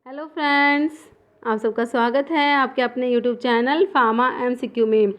Hello friends, आप सबका स्वागत है आपके अपने यूट्यूब चैनल फार्मा MCQ में।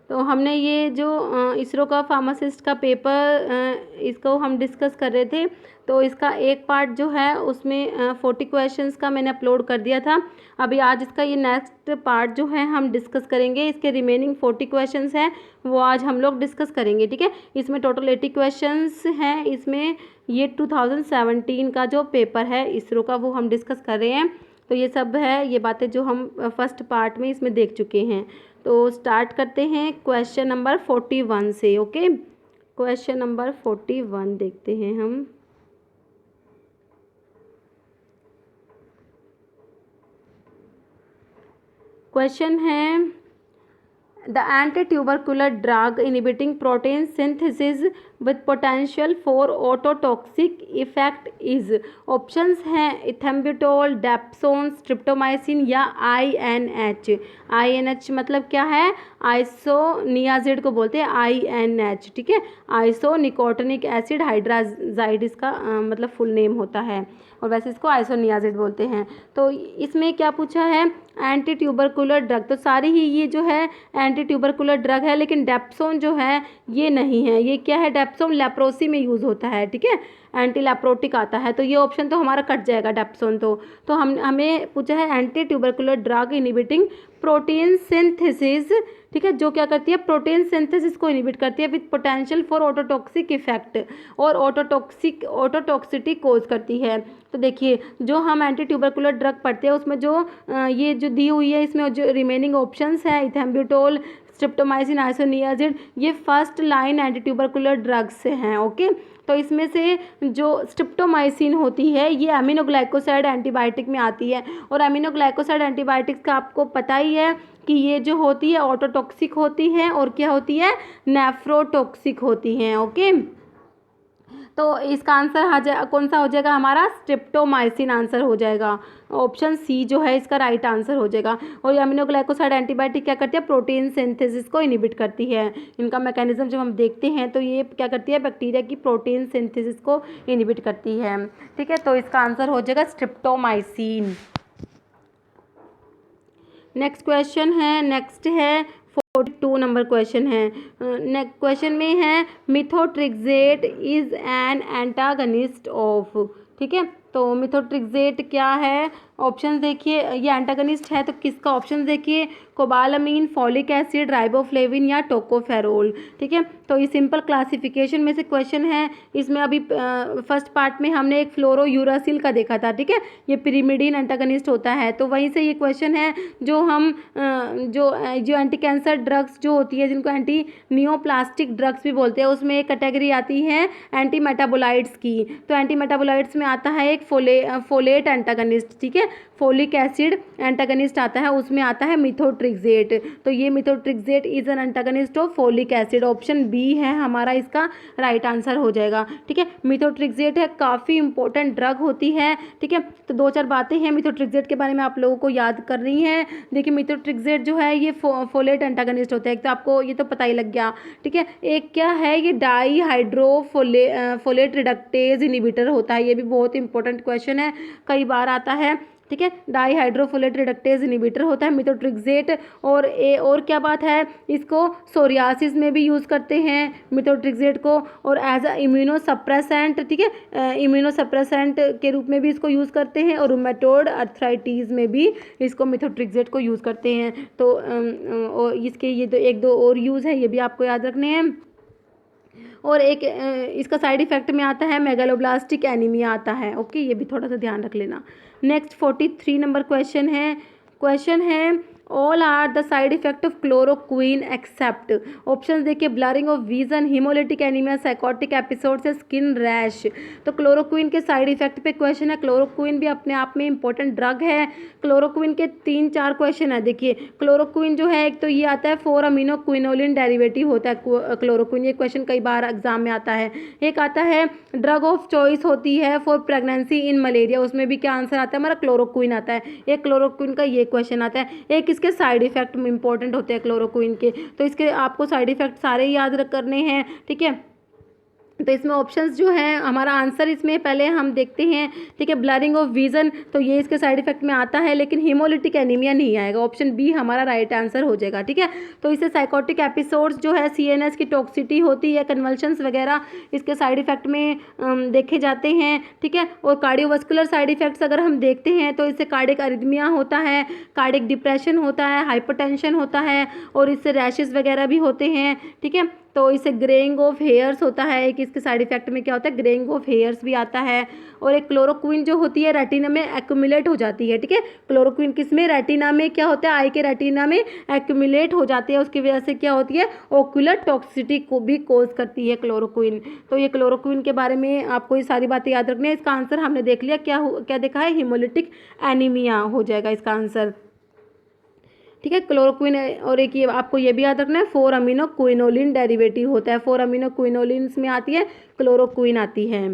तो हमने ये जो इसरो का फार्मासिस्ट का पेपर इसको हम डिस्कस कर रहे थे। तो इसका एक पार्ट जो है उसमें 40 क्वेश्चंस का मैंने अपलोड कर दिया था। अभी आज इसका ये नेक्स्ट पार्ट जो है हम डिस्कस करेंगे। इसके रिमेनिंग 40 क्वेश्चंस हैं वो आज हम लोग डिस्कस करेंगे, ठीक है। इसमें टोटल 80 क्वेश्चंस हैं। इसमें ये 2017 का जो पेपर है इसरो का वो हम डिस्कस कर रहे हैं। तो ये सब है, ये बातें जो हम फर्स्ट पार्ट में इसमें देख चुके हैं। तो स्टार्ट करते हैं क्वेश्चन नंबर 41 से। ओके, क्वेश्चन नंबर 41 देखते हैं हम। क्वेश्चन है the anti-tubercular drug inhibiting protein synthesis with potential for ototoxic effect is options हैं इथेम्ब्यूटोल, डेप्सोन, स्ट्रिप्टोमाइसिन या INH। INH मतलब क्या है? आइसोनियाजिड को बोलते हैं INH, ठीक है। आइसोनिकोटिनिक एसिड हाइड्राजाइड इसका मतलब फुल नेम होता है, और वैसे इसको आइसोनियाजिड बोलते हैं। तो इसमें क्या पूछा है? Anti tubercular drug. तो सारी ही ये जो है एंटी ट्यूबरकुलर ड्रग है, लेकिन डेप्सोन जो है ये नहीं है। ये क्या है? डेप्सोन लेप्रोसी में यूज़ होता है, ठीक है। एंटी लेप्रोटिक आता है, तो ये ऑप्शन तो हमारा कट जाएगा डेप्सोन। तो हमें पूछा है anti tubercular drug inhibiting protein synthesis, ठीक है, जो क्या करती है? प्रोटीन सिंथेसिस को इनहिबिट करती है with potential for ototoxic effect, और ऑटोटॉक्सिटी कोज करती है। तो देखिए, जो हम एंटी ट्यूबरकुलर ड्रग पढ़ते हैं उसमें जो ये जो दी हुई है, इसमें जो रिमेनिंग ऑप्शंस है इथेम्ब्यूटोल, स्ट्रिप्टोमाइसिन, आइसोनियाजिड, ये first line anti tubercular drugs से हैं। ओके, तो इसमें से जो स्ट्रिप्टोमाइसिन होती है ये अमीनोग्लाइकोसाइड एंटीबायोटिक में आती है, और अमीनोग्लाइकोसाइड एंटीबायोटिक्स का आपको पता ही है कि ये जो होती है ऑटोटॉक्सिक होती है, और क्या होती है? नेफ्रोटॉक्सिक होती हैं। ओके, तो इसका आंसर कौन सा हो जाएगा हमारा? स्ट्रिप्टोमाइसिन आंसर हो जाएगा। ऑप्शन सी जो है इसका राइट आंसर हो जाएगा। और ये अमीनोग्लाइकोसाइड एंटीबायोटिक क्या करती है? प्रोटीन सिंथेसिस को इनहिबिट करती है। इनका मैकेनिज्म जब हम देखते हैं तो ये क्या करती है? बैक्टीरिया की प्रोटीन सिंथेसिस को इनहिबिट करती है, ठीक है। तो इसका आंसर हो जाएगा स्ट्रिप्टोमाइसिन। नेक्स्ट है 42 नंबर क्वेश्चन है। नेक्स्ट क्वेश्चन में है methotrexate is an antagonist of, ठीक है। तो मिथोट्रिक्सेट क्या है? ऑप्शन देखिए, ये एंटागनिस्ट है तो किसका? ऑप्शन देखिए, कोबालामीन, फॉलिक एसिड, राइबोफ्लेविन या टोकोफेरोल, ठीक है। तो ये सिंपल क्लासिफिकेशन में से क्वेश्चन है। इसमें अभी फर्स्ट पार्ट में हमने एक फ्लोरोयूरासिल का देखा था, ठीक है। ये पिरिमिडीन एंटागनिस्ट होता है, तो वहीं से ये क्वेश्चन है। जो हम जो एंटी कैंसर ड्रग्स जो होती है, जिनको एंटी नियोप्लास्टिक ड्रग्स भी बोलते हैं, उसमें एक कैटेगरी आती है एंटी मेटाबोलाइट्स की। तो एंटी मेटाबोलाइट्स में आता है एक फोलेट एंटागनिस्ट, ठीक है। फोलिक एसिड एंटागनिस्ट आता है, उसमें आता है मिथोट्रिक्सेट। तो ये methotrexate is an antagonist of folic acid. Option B है हमारा इसका राइट आंसर हो जाएगा, ठीक है। मिथोट्रिक्सेट है, काफ़ी इंपॉर्टेंट ड्रग होती है, ठीक है। तो 2-4 बातें हैं मिथोट्रिक्सेट के बारे में आप लोगों को याद करनी है। देखिए, मिथोट्रिक्सेट जो है ये फोलेट एंटागनिस्ट होता है, एक तो आपको ये तो पता ही लग गया, ठीक है। एक क्या है? ये डाई हाइड्रोफोलेट रिडक्टेज इनहिबिटर होता है। ये भी बहुत इंपॉर्टेंट क्वेश्चन है, कई बार आता है, ठीक है। डाई हाइड्रोफोलेट रिडक्टेज इनहिबिटर होता है मिथोट्रिक्सेट। और क्या बात है? इसको सोरियासिस में भी यूज़ करते हैं मिथोट्रिक्सेट को, और एज अ इम्यूनोसप्रेसेंट, ठीक है, इम्यूनोसप्रेसेंट के रूप में भी इसको यूज़ करते हैं, और रूमेटोइड अर्थराइटिस में भी इसको मिथोट्रिक्सेट को यूज़ करते हैं। तो और इसके ये तो 1-2 और यूज़ है, ये भी आपको याद रखने हैं। और एक इसका साइड इफेक्ट में आता है मेगालोब्लास्टिक एनीमिया आता है। ओके, ये भी थोड़ा सा ध्यान रख लेना। नेक्स्ट 43 नंबर क्वेश्चन है all are the side effect of chloroquine except. Option देखिए, blurring of vision, haemolytic anaemia, psychotic episode से स्किन रैश। तो क्लोरोक्वीन के साइड इफेक्ट पे क्वेश्चन है। क्लोरोक्वीन भी अपने आप में इंपॉर्टेंट ड्रग है। क्लोरोक्वीन के 3-4 क्वेश्चन है। देखिए, क्लोरोक्वीन जो है एक तो ये आता है 4 अमीनो क्विनोलिन डेरिवेटिव होता है क्लोरोक्वीन, ये क्वेश्चन कई बार एग्जाम में आता है। एक आता है ड्रग ऑफ चॉइस होती है फॉर प्रेगनेंसी इन मलेरिया, उसमें भी क्या आंसर आता है हमारा? क्लोरोक्वीन आता है। एक क्लोरोक्वीन का ये क्वेश्चन आता है। एक इसके साइड इफेक्ट इंपॉर्टेंट होते हैं क्लोरोक्वीन के, तो इसके आपको साइड इफेक्ट सारे याद करने हैं, ठीक है। तो इसमें ऑप्शंस जो हैं, हमारा आंसर इसमें पहले हम देखते हैं, ठीक है। ब्लरिंग ऑफ विजन, तो ये इसके साइड इफेक्ट में आता है, लेकिन हीमोलिटिक एनीमिया नहीं आएगा। ऑप्शन बी हमारा राइट आंसर हो जाएगा, ठीक है। तो इससे साइकोटिक एपिसोड्स जो है, सीएनएस की टॉक्सिटी होती है, कन्वल्शंस वगैरह इसके साइड इफेक्ट में देखे जाते हैं, ठीक है। और कार्डियोवास्कुलर साइड इफेक्ट्स अगर हम देखते हैं तो इससे कार्डियक अरिथमिया होता है, कार्डियक डिप्रेशन होता है, हाइपरटेंशन होता है, और इससे रैशेस वगैरह भी होते हैं, ठीक है। तो इससे ग्रेइंग ऑफ हेयर्स होता है, एक इसके साइड इफेक्ट में क्या होता है, ग्रेइंग ऑफ हेयर्स भी आता है। और एक क्लोरोक्विन जो होती है रेटिना में एक्यूमुलेट हो जाती है, ठीक है। क्लोरोक्विन किसमें, रेटिना में क्या होता है, आई के रेटिना में एक्यूमुलेट हो जाती है, उसकी वजह से क्या होती है, ओक्यूलर टॉक्सिसिटी को भी कोज करती है क्लोरोक्विन। तो ये क्लोरोक्विन के बारे में आपको ये सारी बातें याद रखनी है। इसका आंसर हमने देख लिया, क्या देखा है, हीमोलिटिक एनीमिया हो जाएगा इसका आंसर, ठीक है। क्लोरोक्विन, और एक ये आपको ये भी याद रखना है, 4 अमीनो क्विनोलिन डेरिवेटिव होता है, 4 अमीनो क्विनोलिन में आती है, क्लोरोक्विन आती है।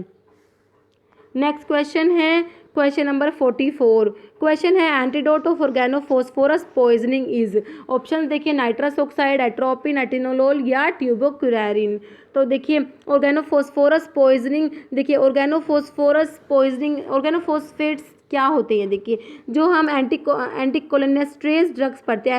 नेक्स्ट क्वेश्चन है क्वेश्चन नंबर 44। क्वेश्चन है antidote of organophosphorus poisoning is. Option देखिए, नाइट्रस ऑक्साइड, एट्रोपिन, एटिनोलोल या ट्यूबोक्यूरेरिन। तो देखिए ऑर्गेनोफॉस्फोरस पॉइजनिंग, देखिए ऑर्गेनोफॉस्फोरस पॉइजनिंग, ऑर्गेनोफॉस्फेट्स क्या होते हैं, देखिए जो हम एंटीकोलिनेस्ट्रेज ड्रग्स पढ़ते हैं,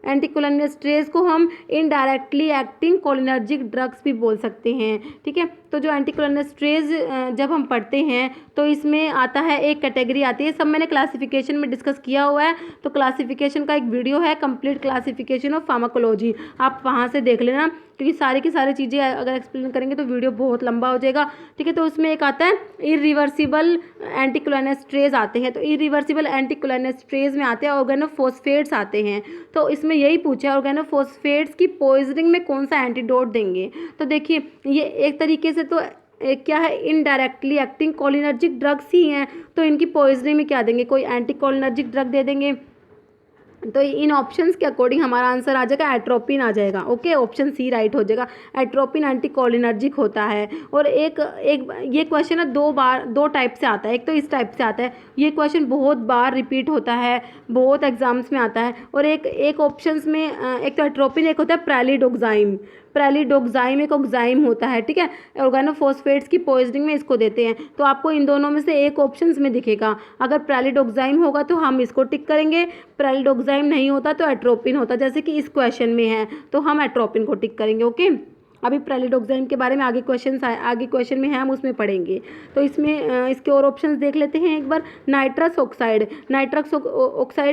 एंटीकोलिनेस्ट्रेज को हम इनडायरेक्टली एक्टिंग कोलिनर्जिक ड्रग्स भी बोल सकते हैं, ठीक है। तो जो एंटीकोलिनेस्ट्रेज जब हम पढ़ते हैं तो इसमें आता है, एक कैटेगरी आती है, सब मैंने क्लासिफिकेशन में डिस्कस किया हुआ है, तो क्लासिफिकेशन का एक वीडियो है, कंप्लीट क्लासिफिकेशन ऑफ फार्माकोलॉजी, आप वहाँ से देख लेना, क्योंकि सारी की सारी चीज़ें अगर एक्सप्लेन करेंगे तो वीडियो बहुत लंबा हो जाएगा, ठीक है। तो उसमें एक आता है इरिवर्सिबल एंटीकोलिनेस्ट्रेज आते हैं, तो इरिवर्सिबल एंटीकोलिनेस्ट्रेज में आते हैं ऑर्गेनोफॉस्फेट्स आते हैं। तो इसमें यही पूछा है ऑर्गेनोफॉस्फेट्स की पॉइजनिंग में कौन सा एंटीडोट देंगे। तो देखिए ये एक तरीके से तो एक क्या है, इनडायरेक्टली एक्टिंग कोलिनर्जिक ड्रग्स ही हैं, तो इनकी पॉइजनिंग में क्या देंगे, कोई एंटी कोलिनर्जिक ड्रग दे देंगे। तो इन ऑप्शंस के अकॉर्डिंग हमारा आंसर आ जाएगा एट्रोपिन आ जाएगा, ओके। ऑप्शन सी राइट हो जाएगा, एट्रोपिन एंटीकोलिनर्जिक होता है। और एक ये क्वेश्चन है दो टाइप से आता है, एक तो इस टाइप से आता है, ये क्वेश्चन बहुत बार रिपीट होता है, बहुत एग्जाम्स में आता है। और एक ऑप्शंस में एक तो एट्रोपिन, एक होता है प्रेलिडोक्साइम एक ऑक्साइम होता है, ठीक है। ऑर्गेनोफॉस्फेट्स की पॉइजनिंग में इसको देते हैं, तो आपको इन दोनों में से एक ऑप्शंस में दिखेगा, अगर प्रेलिडोक्साइम होगा तो हम इसको टिक करेंगे, प्रेलिडोक्साइम नहीं होता तो एट्रोपिन होता, जैसे कि इस क्वेश्चन में है, तो हम एट्रोपिन को टिक करेंगे, ओके। अभी प्रेलिडोक्साइम के बारे में आगे क्वेश्चन में है, हम उसमें पढ़ेंगे। तो इसमें इसके और ऑप्शंस देख लेते हैं एक बार। नाइट्रस ऑक्साइड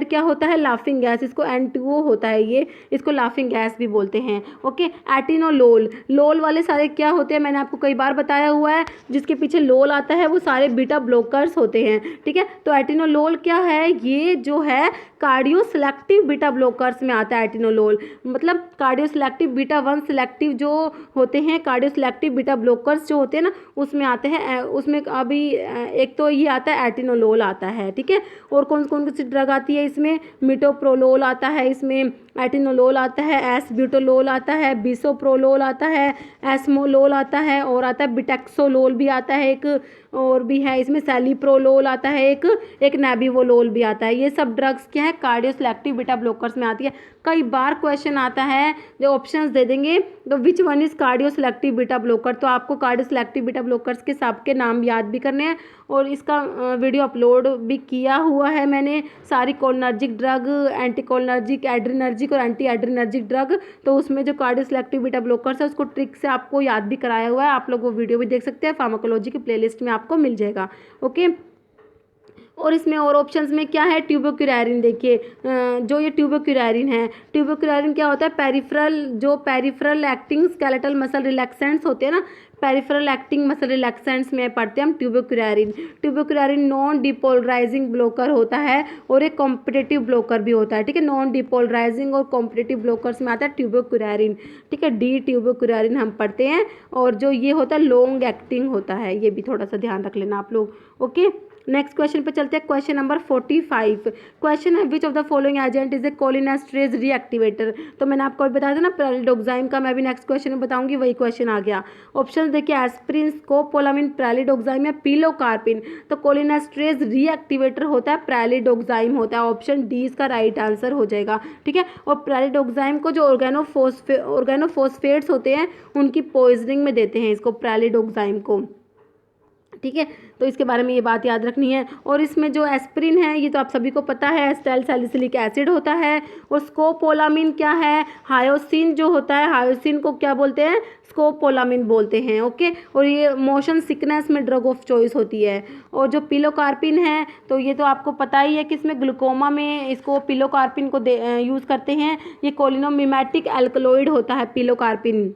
क्या होता है, लाफिंग गैस, इसको N2O होता है, ये इसको लाफिंग गैस भी बोलते हैं, ओके। एटिनोलोल वाले सारे क्या होते हैं, मैंने आपको कई बार बताया हुआ है, जिसके पीछे लोल आता है वो सारे बीटा ब्लॉकर्स होते हैं, ठीक है। तो एटिनोलोल क्या है, ये जो है कार्डियो सिलेक्टिव बीटा ब्लॉकर्स में आता है एटिनोलोल, मतलब कार्डियो सिलेक्टिव बीटा 1 सिलेक्टिव जो होते हैं, कार्डियो सिलेक्टिव बीटा ब्लॉकर्स जो होते हैं ना, उसमें आते हैं। उसमें अभी एक तो ये आता है एटिनोलोल आता है, ठीक है। और कौन कौन सी ड्रग आती है इसमें, मिटोप्रोलोल आता है, इसमें एटिनोलोल आता है, एसब्यूटोलोल आता है, बिसोप्रोलोल आता है, एस्मोलोल आता है, और आता है बिटेक्सोलोल भी आता है, एक और भी है इसमें सैलिप्रोलोल आता है, एक नेबिवोलोल भी आता है। ये सब ड्रग्स क्या है, कार्डियो सिलेक्टिव बीटा ब्लॉकर्स में आती है। कई बार क्वेश्चन आता है, जो ऑप्शंस दे देंगे, तो which one is cardio selective beta blocker, तो आपको कार्डियो सिलेक्टिव बीटा ब्लॉकर्स के सबके नाम याद भी करने हैं, और इसका वीडियो अपलोड भी किया हुआ है मैंने, सारी cholinergic drug, anti cholinergic, adrenergic और एंटी एड्रिनर्जिक ड्रग, तो उसमें जो कार्डियो सिलेक्टिव बीटा ब्लॉकर्स है उसको ट्रिक से आपको याद भी कराया हुआ है, आप लोग वो वीडियो भी देख सकते हैं, फार्माकोलॉजी की प्लेलिस्ट में आपको मिल जाएगा, ओके। और इसमें और ऑप्शंस में क्या है, ट्यूबोक्यूरेरिन, देखिए जो ये ट्यूबोक्यूरेरिन है, ट्यूबोक्यूरेरिन क्या होता है, peripheral acting skeletal muscle relaxants होते हैं ना, पेरिफेरल एक्टिंग मसल रिलैक्सेंट्स में पढ़ते हैं हम ट्यूबोक्यूरेरिन नॉन डिपोलराइजिंग ब्लॉकर होता है, और एक कॉम्पिटिटिव ब्लॉकर भी होता है, ठीक है। नॉन डिपोलराइजिंग और कॉम्पिटिटिव ब्लॉकर्स में आता है ट्यूबोक्यूरेरिन, ठीक है, डी ट्यूबोक्यूरेरिन हम पढ़ते हैं। और जो ये होता है लॉन्ग एक्टिंग होता है, ये भी थोड़ा सा ध्यान रख लेना आप लोग, ओके, नेक्स्ट क्वेश्चन पे चलते हैं। क्वेश्चन नंबर 45 क्वेश्चन है which of the following agent is a cholinesterase reactivator. तो मैंने आपको अभी बताया था ना प्रेलिडोक्साइम का, मैं भी नेक्स्ट क्वेश्चन में बताऊंगी, वही क्वेश्चन आ गया। ऑप्शन देखिए एस्प्रिन, स्कोपोलामिन, प्रेलिडोक्साइम या पिलोकार्पिन। तो कोलिनेस्टरेज रीएक्टिवेटर होता है प्रेलिडोक्साइम होता है, ऑप्शन डी इसका राइट आंसर हो जाएगा। ठीक है, और प्रेलिडोक्साइम को जो ऑर्गेनोफॉस्फेट्स होते हैं उनकी पॉइजनिंग में देते हैं इसको, प्रेलिडोक्साइम को। ठीक है, तो इसके बारे में ये बात याद रखनी है। और इसमें जो एस्प्रिन है ये तो आप सभी को पता है, एस्टाइल सैलिसिलिक एसिड होता है। और स्कोपोलामिन क्या है, हायोसिन जो होता है, हायोसिन को क्या बोलते हैं, स्कोपोलामिन बोलते हैं। ओके, और ये मोशन सिकनेस में ड्रग ऑफ चॉइस होती है। और जो पिलोकार्पिन है तो ये तो आपको पता ही है कि इसमें ग्लूकोमा में इसको पिलोकार्पिन को यूज़ करते हैं। ये कोलिनोमिमेटिक एल्कलॉइड होता है पिलोकार्पिन।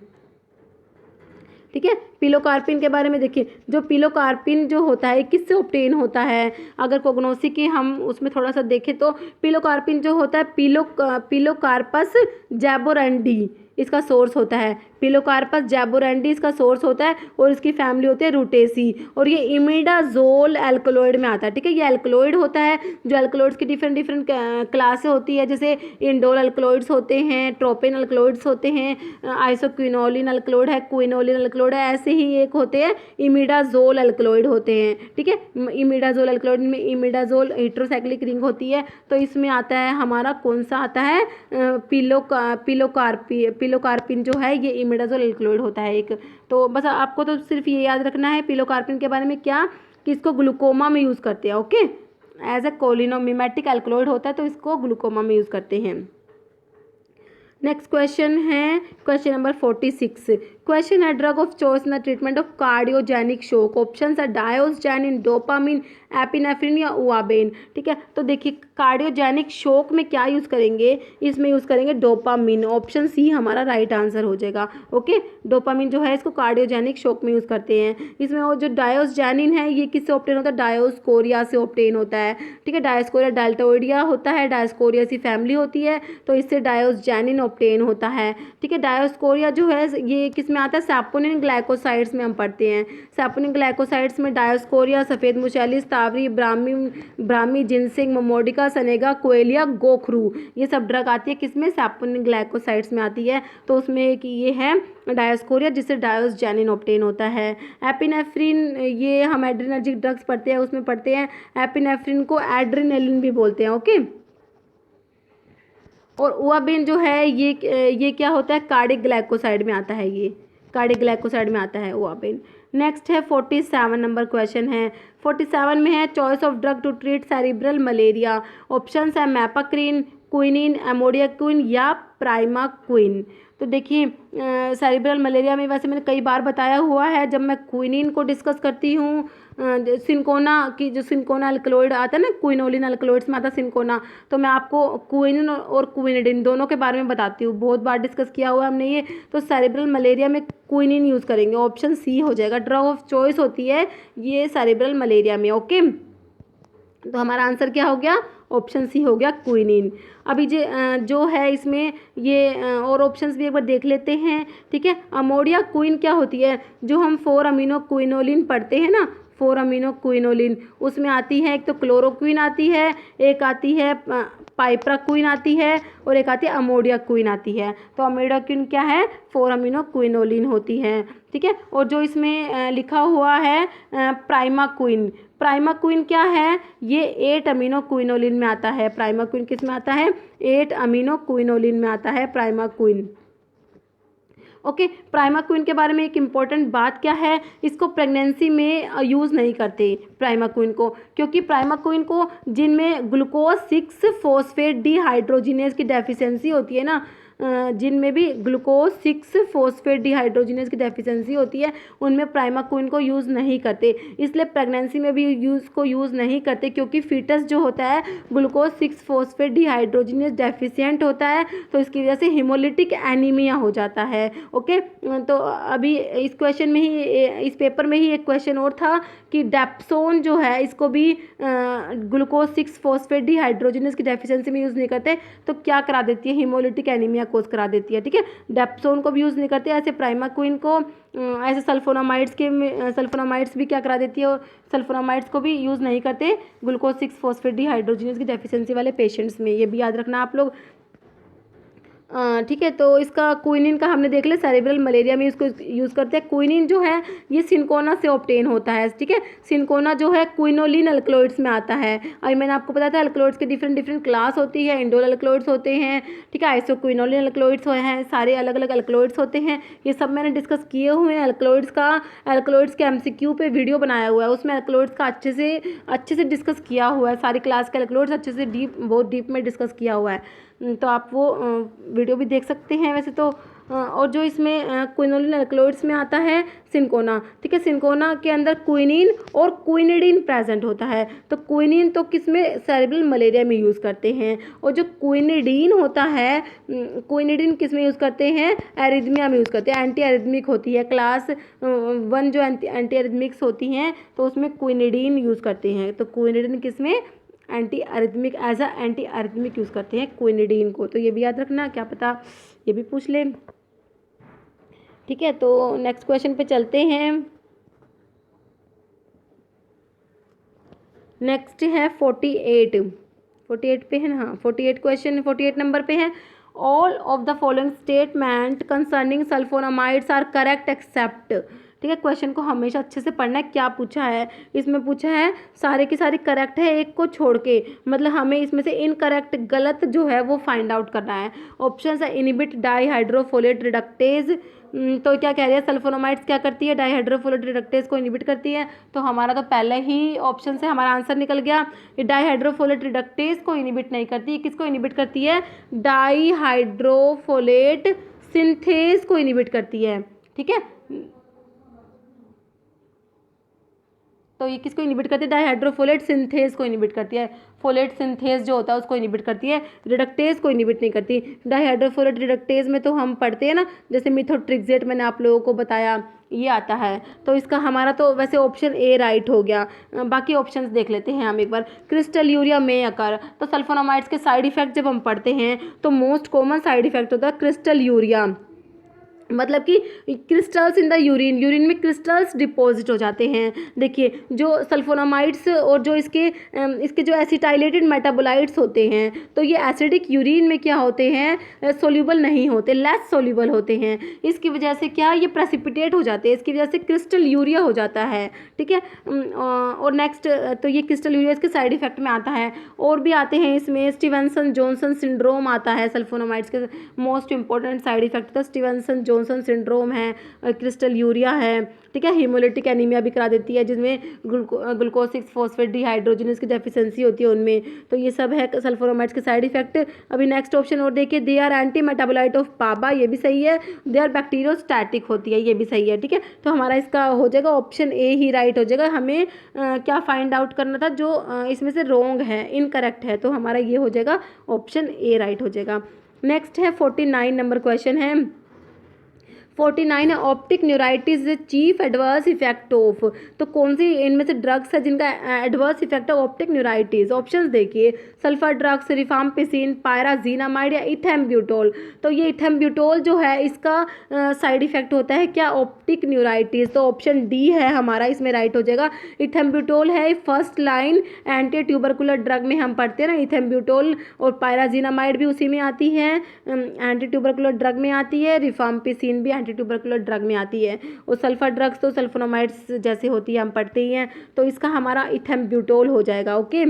ठीक है, पिलोकार्पिन के बारे में देखिए, जो पिलोकार्पिन जो होता है किससे ऑब्टेन होता है, अगर कोग्नोसी की हम उसमें थोड़ा सा देखें तो पिलोकार्पिन जो होता है पिलोकार्पस जैबोरेंडी इसका सोर्स होता है। पिलोकार्पस जैबोरेंडी इसका सोर्स होता है और इसकी फैमिली होती है रूटेसी। और ये इमिडाजोल एल्कलॉइड में आता है। ठीक है, ये एल्कलॉइड होता है, जो एल्कलॉइड्स की डिफरेंट क्लासें होती है, जैसे इंडोल एल्कलॉइड्स होते हैं, ट्रोपेन एल्कलॉइड्स होते हैं, आइसोक्विनोलिन एल्कलॉइड है, क्विनोलिन एल्कलॉइड है, ऐसे ही एक होते हैं इमिडाजोल एल्कलॉइड होते हैं। ठीक है, इमिडाजोल एल्कलॉइड में इमिडाजोल हेट्रोसाइक्लिक रिंग होती है, तो इसमें आता है हमारा कौन सा आता है, पिलोकार्पिन जो है ये इमिडाजोल एल्कलॉइड होता है एक। तो बस आपको तो सिर्फ ये याद रखना है पिलोकार्पिन के बारे में क्या, कि इसको ग्लूकोमा में यूज़ करते हैं। ओके, एज ए कोलिनोमिमेटिक एल्कलॉइड होता है तो इसको ग्लूकोमा में यूज़ करते हैं। नेक्स्ट क्वेश्चन है क्वेश्चन नंबर 46 क्वेश्चन है drug of choice in the treatment of cardiogenic शोक। ऑप्शन है डायोस्टैनिन, डोपामिन, एपिनेफ्रिन या उआबेन। ठीक है, तो देखिए कार्डियोजेनिक शोक में क्या यूज़ करेंगे, इसमें यूज़ करेंगे डोपामिन, ऑप्शन सी हमारा राइट आंसर हो जाएगा। ओके, डोपामिन जो है इसको कार्डियोजेनिक शोक में यूज़ करते हैं। इसमें वो जो डायोस्टैनिन है ये किससे ऑब्टेन होता है, डायोस्कोरिया से ऑब्टेन होता है। ठीक है, डायोस्कोरिया डेल्टोइडिया होता है, डायोस्कोरिया सी फैमिली होती है, तो इससे डायोस्टैनिन ऑब्टेन होता है। ठीक है, डायोस्कोरिया जो है ये किस में आता है, सैपोनिन ग्लाइकोसाइड्स में हम पढ़ते हैं। सैपोनिन ग्लाइकोसाइड्स में डायोस्कोरिया, सफ़ेद मुशैली, तावरी, ब्राह्मी, जिनसिंग, मोमोडिका, सनेगा, कोएलिया, गोखरू, ये सब ड्रग आती है किसमें, सैपोनिन ग्लाइकोसाइड्स में आती है। तो उसमें एक ये है डायोस्कोरिया जिससे डायोस्टैनिन ऑब्टेन होता है। एपिनेफ्रिन, ये हम एड्रेनर्जिक ड्रग्स पढ़ते हैं उसमें पढ़ते हैं, एपिनेफ्रिन को एड्रेनलिन भी बोलते हैं। ओके, और उआबेन जो है ये क्या होता है, कार्डिक ग्लाइकोसाइड में आता है, ये कार्डिक ग्लाइकोसाइड में आता है उआबेन। नेक्स्ट है 47 नंबर क्वेश्चन है। 47 में है choice of drug to treat cerebral malaria. Options है मैपाक्रीन, क्विनिन, एमोडियाक्विन या प्राइमाक्विन। तो देखिए सेरिब्रल मलेरिया में वैसे मैंने कई बार बताया हुआ है, जब मैं क्विनिन को डिस्कस करती हूँ, सिंकोना की जो सिंकोना एल्कलॉइड आता है ना, क्विनोलिन एल्कलॉइड्स में आता है सिंकोना, तो मैं आपको क्विनिन और क्विनिडिन दोनों के बारे में बताती हूँ, बहुत बार डिस्कस किया हुआ है हमने ये। तो सेरिब्रल मलेरिया में क्विनिन यूज़ करेंगे, ऑप्शन सी हो जाएगा, ड्रग ऑफ चॉइस होती है ये सेरिब्रल मलेरिया में। ओके, तो हमारा आंसर क्या हो गया, ऑप्शन सी हो गया क्विनिन। अभी जो है इसमें ये और ऑप्शंस भी एक बार देख लेते हैं। ठीक है, अमोडिया क्विन क्या होती है, जो हम 4 अमीनो क्विनोलिन पढ़ते हैं ना, 4 अमीनो क्विनोलिन, उसमें आती है एक तो क्लोरोक्विन आती है, एक आती है पाइप्राक्विन आती है, और एक आती है अमोडिया क्विन आती है। तो अमोडिया क्विन क्या है, 4 अमीनो क्विनोलिन होती है। ठीक है, और जो इसमें लिखा हुआ है प्राइमाक्विन, प्राइमाक्विन क्या है, ये 8 अमीनो क्विनोलिन में आता है। प्राइमाक्विन किस में आता है, 8 अमीनो क्विनोलिन में आता है प्राइमाक्विन। ओके, प्राइमाक्विन के बारे में एक इम्पॉर्टेंट बात क्या है, इसको प्रेगनेंसी में यूज़ नहीं करते प्राइमाक्विन को, क्योंकि प्राइमाक्विन को जिनमें ग्लूकोज 6 फॉस्फेट डिहाइड्रोजिनेज की डेफिशिएंसी होती है ना, जिनमें भी ग्लूकोज 6 फॉस्फेट डिहाइड्रोजिनेज की डेफिशिएंसी होती है उनमें प्राइमाक्विन को यूज़ नहीं करते। इसलिए प्रेगनेंसी में भी यूज़ नहीं करते, क्योंकि फीटस जो होता है ग्लूकोज 6 फॉस्फेट डिहाइड्रोजिनेज डेफिशिएंट होता है, तो इसकी वजह से हिमोलिटिक एनीमिया हो जाता है। ओके, तो अभी इस क्वेश्चन में ही, इस पेपर में ही एक क्वेश्चन और था कि डेप्सोन जो है इसको भी ग्लूकोज 6 फॉस्फेट डिहाइड्रोजिनेज की डेफिशिएंसी में यूज़ नहीं करते, तो क्या करा देती है, हिमोलिटिक एनीमिया कोज करा देती है, ठीक है। डेप्सोन को भी यूज़ नहीं करते, ऐसे प्राइमाक्विन को, ऐसे सल्फोनामाइड्स भी क्या करा देती है, और सल्फोनामाइड्स को भी यूज़ नहीं करते ग्लूकोज 6 फॉस्फेट डिहाइड्रोजिनेज की डेफिशिएंसी वाले पेशेंट्स में, ये भी याद रखना आप लोग, ठीक है। तो इसका क्विनिन का हमने देख लिया, सेरेब्रल मलेरिया में इसको यूज़ करते हैं। क्विनिन जो है ये सिनकोना से ऑब्टेन होता है, ठीक है। सिनकोना जो है क्विनोलिन अल्कलॉइड्स में आता है, और मैंने आपको बताया था अल्कलॉइड्स के डिफरेंट क्लास होती है, इंडोल अल्कलॉइड्स होते हैं, ठीक है, आइसोक्विनोलिन अल्कलॉइड्स हैं, सारे अलग अलग अल्कलॉइड्स होते हैं, ये सब मैंने डिस्कस किए हुए हैं। अल्कलॉइड्स के MCQ पे वीडियो बनाया हुआ है, उसमें अल्कलॉइड्स का अच्छे से डिस्कस किया हुआ है, सारी क्लास के अल्कलॉइड्स अच्छे से बहुत डीप में डिस्कस किया हुआ है, तो आप वो वीडियो भी देख सकते हैं वैसे तो। और जो इसमें क्विनोलिन अल्कलॉइड्स में आता है सिनकोना, ठीक है। सिनकोना के अंदर क्विनिन और क्विनिडीन प्रेजेंट होता है, तो क्विनिन तो किस में, सेरेब्रल मलेरिया में यूज़ करते हैं, और जो क्विनिडीन होता है, क्विनिडीन किस में यूज़ करते हैं, एरिथमिया में यूज़ करते हैं, एंटी एरिथमिक होती है, क्लास 1 जो एंटी एरिथमिक्स होती हैं तो उसमें क्विनिडीन यूज़ करते हैं, तो क्विनिडीन किस में, anti arrhythmic, as a anti arrhythmic use करते हैं क्विनिडीन को, तो ये भी याद रखना, क्या पता ये भी पूछ लें, ठीक है। तो नेक्स्ट क्वेश्चन पे चलते हैं। नेक्स्ट है 48 पे है ना, हाँ 48 क्वेश्चन 48 नंबर पे है। All of the following statement concerning sulfonamides are correct except, ठीक है। क्वेश्चन को हमेशा अच्छे से पढ़ना है, क्या पूछा है, इसमें पूछा है सारे की सारी करेक्ट है एक को छोड़ के, मतलब हमें इसमें से इनकरेक्ट गलत जो है वो फाइंड आउट करना है। ऑप्शन है इनिबिट डाईहाइड्रोफोलेट रिडक्टेज, तो क्या कह रही है, सल्फोनामाइड्स क्या करती है, डाईहाइड्रोफोलेट रिडक्टेज को इनिबिट करती है, तो हमारा तो पहले ही ऑप्शन से हमारा आंसर निकल गया, ये डाईहाइड्रोफोलेट रिडक्टेज को इनिबिट नहीं करती, किसको इनिबिट करती है, डाईहाइड्रोफोलेट सिंथेज को इनिबिट करती है, ठीक है। तो ये किसको इनिबिट करती है, डाईहाइड्रोफोलेट सिंथेज को इनिबिट करती है, फोलेट सिंथेज जो होता है उसको इनिबिट करती है, रिडक्टेज को इनिबिट नहीं करती। डाईहाइड्रोफोलेट रिडक्टेज में तो हम पढ़ते हैं ना, जैसे मिथोट्रिक्सेट मैंने आप लोगों को बताया ये आता है, तो इसका हमारा तो वैसे ऑप्शन ए राइट हो गया। बाकी ऑप्शंस देख लेते हैं हम एक बार। क्रिस्टल यूरिया में अकर, तो सल्फोनामाइड्स के साइड इफेक्ट जब हम पढ़ते हैं तो मोस्ट कॉमन साइड इफेक्ट होता है क्रिस्टल यूरिया, मतलब कि क्रिस्टल्स इन द यूरिन में क्रिस्टल्स डिपॉजिट हो जाते हैं। देखिए जो सल्फोनामाइड्स और जो इसके जो एसिटाइलेटेड मेटाबोलाइट्स होते हैं, तो ये एसिडिक यूरिन में क्या होते हैं, सोल्यूबल नहीं होते, लेस सोल्यूबल होते हैं, इसकी वजह से क्या ये प्रेसिपिटेट हो जाते हैं, इसकी वजह से क्रिस्टल यूरिया हो जाता है, ठीक है। और नेक्स्ट तो ये क्रिस्टल यूरिया इसके साइड इफेक्ट में आता है। और भी आते हैं इसमें, स्टीवेंसन जॉनसन सिंड्रोम आता है, सल्फोनामाइड्स के मोस्ट इंपॉर्टेंट साइड इफेक्ट था स्टीवेंसन जॉनसन सिंड्रोम है, क्रिस्टल यूरिया है, ठीक है। हीमोलिटिक एनीमिया भी करा देती है, जिसमें ग्लूकोज 6 फॉस्फेट डिहाइड्रोजिनेज की डेफिशिएंसी होती है उनमें, तो ये सब है सल्फोनामाइड्स के साइड इफेक्ट। अभी नेक्स्ट ऑप्शन और देखिए, they are anti metabolite of PABA, ये भी सही है। दे आर बैक्टीरियोस्टैटिक होती है, ये भी सही है, ठीक है। तो हमारा इसका हो जाएगा ऑप्शन ए ही राइट हो जाएगा। हमें क्या फाइंड आउट करना था, जो इसमें से रॉन्ग है, इनकरेक्ट है, तो हमारा ये हो जाएगा ऑप्शन ए राइट हो जाएगा। नेक्स्ट है 49 नंबर क्वेश्चन है। 49 है optic neuritis chief adverse effect of, तो कौन सी इनमें से ड्रग्स है जिनका एडवर्स इफेक्ट है ऑप्टिक न्यूराइटिस। ऑप्शंस देखिए, सल्फर ड्रग्स, रिफाम्पिसिन, पायराजीनामाइड या इथेम्ब्यूटोल। तो ये इथेम्ब्यूटोल जो है इसका साइड इफेक्ट होता है क्या, ऑप्टिक न्यूराइटिस, तो ऑप्शन डी है हमारा इसमें राइट हो जाएगा। इथेम्ब्यूटोल है first line anti tubercular drug में हम पढ़ते हैं ना, इथेम्ब्यूटोल, और पायराजीनामाइड भी उसी में आती है, एंटी ट्यूबरकुलर ड्रग में आती है, रिफाम्पिसिन भी एंटी ट्यूबरकुलर ड्रग में आती है, और सल्फर ड्रग्स तो सल्फोनामाइड्स जैसे होती है हम पढ़ते ही हैं, तो इसका हमारा इथेम्ब्यूटोल हो जाएगा। ओके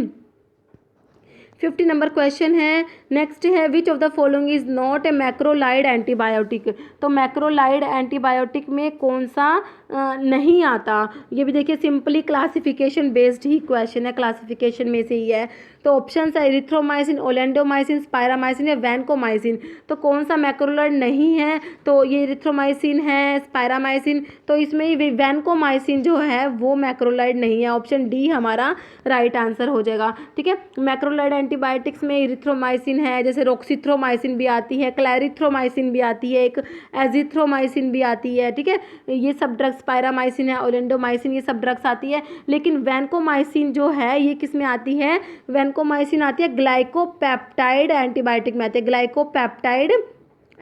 50 नंबर क्वेश्चन है। नेक्स्ट है which of the following is not a macrolide antibiotic, तो मैक्रोलाइड एंटीबायोटिक में कौन सा नहीं आता, ये भी देखिए सिंपली क्लासिफिकेशन बेस्ड ही क्वेश्चन है, क्लासिफिकेशन में से ही है। तो ऑप्शन है इरिथ्रोमाइसिन, ओलेंडोमाइसिन, स्पायरामाइसिन या वैनकोमाइसिन, तो कौन सा मैक्रोलाइड नहीं है, तो ये इरिथ्रोमाइसिन है, स्पायरामाइसिन, तो इसमें वैनकोमाइसिन जो है वो मैक्रोलाइड नहीं है, ऑप्शन डी हमारा राइट आंसर हो जाएगा, ठीक है। मैक्रोलाइड एंटीबायोटिक्स में इरिथ्रोमाइसिन है, जैसे रोक्सीथ्रोमाइसिन भी आती है, क्लैरिथ्रोमाइसिन भी आती है, एक एजिथ्रोमाइसिन भी आती है, ठीक है। ये सब ड्रग्स, पायरामाइसिन है, ओलेंडोमाइसिन, ये सब ड्रग्स आती है। लेकिन वैनकोमाइसिन जो है ये किस में आती है, वैनकोमाइसिन आती है ग्लाइकोपेप्टाइड एंटीबायोटिक में आती है, ग्लाइकोपेप्टाइड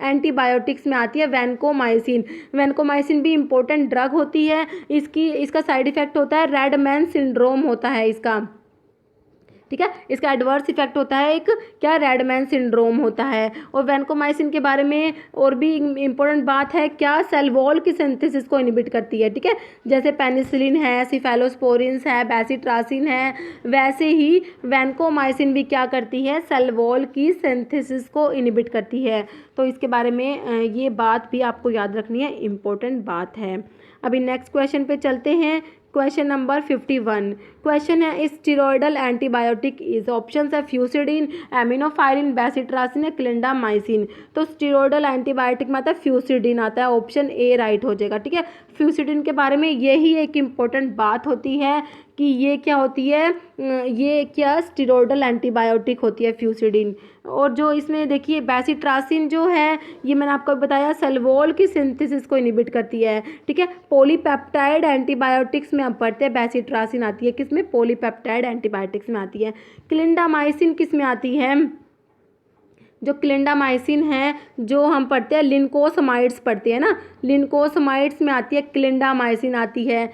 एंटीबायोटिक्स में आती है वैनकोमाइसिन। वैनकोमाइसिन भी इम्पोर्टेंट ड्रग होती है। इसका साइड इफेक्ट होता है रेड मैन सिंड्रोम होता है इसका, ठीक है। इसका एडवर्स इफेक्ट होता है एक क्या, रेड मैन सिंड्रोम होता है। और वैनकोमाइसिन के बारे में और भी इम्पोर्टेंट बात है क्या, सेल वॉल की सिंथेसिस को इनहिबिट करती है, ठीक है। जैसे पेनिसिलिन है, सिफेलोस्पोरिन्स है, बेसिट्रासिन है, वैसे ही वैनकोमाइसिन भी क्या करती है, सेल वॉल की सिंथेसिस को इनहिबिट करती है। तो इसके बारे में ये बात भी आपको याद रखनी है, इम्पोर्टेंट बात है। अभी नेक्स्ट क्वेश्चन पे चलते हैं। क्वेश्चन नंबर 51 क्वेश्चन है स्टीरॉयडल एंटीबायोटिक इज, ऑप्शन है फ्यूसिडिन, एमिनोफाइलिन, बेसिट्रासिन या क्लिंडामाइसिन। तो स्टीरॉयडल एंटीबायोटिक में आता है फ्यूसिडिन आता है, ऑप्शन ए राइट हो जाएगा, ठीक है। फ्यूसिडिन के बारे में यही एक इम्पोर्टेंट बात होती है कि ये क्या होती है, ये क्या स्टीरॉयडल एंटीबायोटिक होती है फ्यूसिडिन। और जो इसमें देखिए बेसिट्रासिन जो है ये मैंने आपको बताया सेल वॉल की सिंथेसिस को इनहिबिट करती है, ठीक है। पॉलीपेप्टाइड एंटीबायोटिक्स में हम पढ़ते हैं बेसिट्रासिन आती है, किसमें, पॉलीपेप्टाइड एंटीबायोटिक्स में आती है। क्लिंडामाइसिन किस में आती है, जो क्लिंडामाइसिन है जो हम पढ़ते हैं लिनकोसमाइड्स पढ़ते हैं ना, लिनकोसमाइड्स में आती है क्लिंडामाइसिन आती है,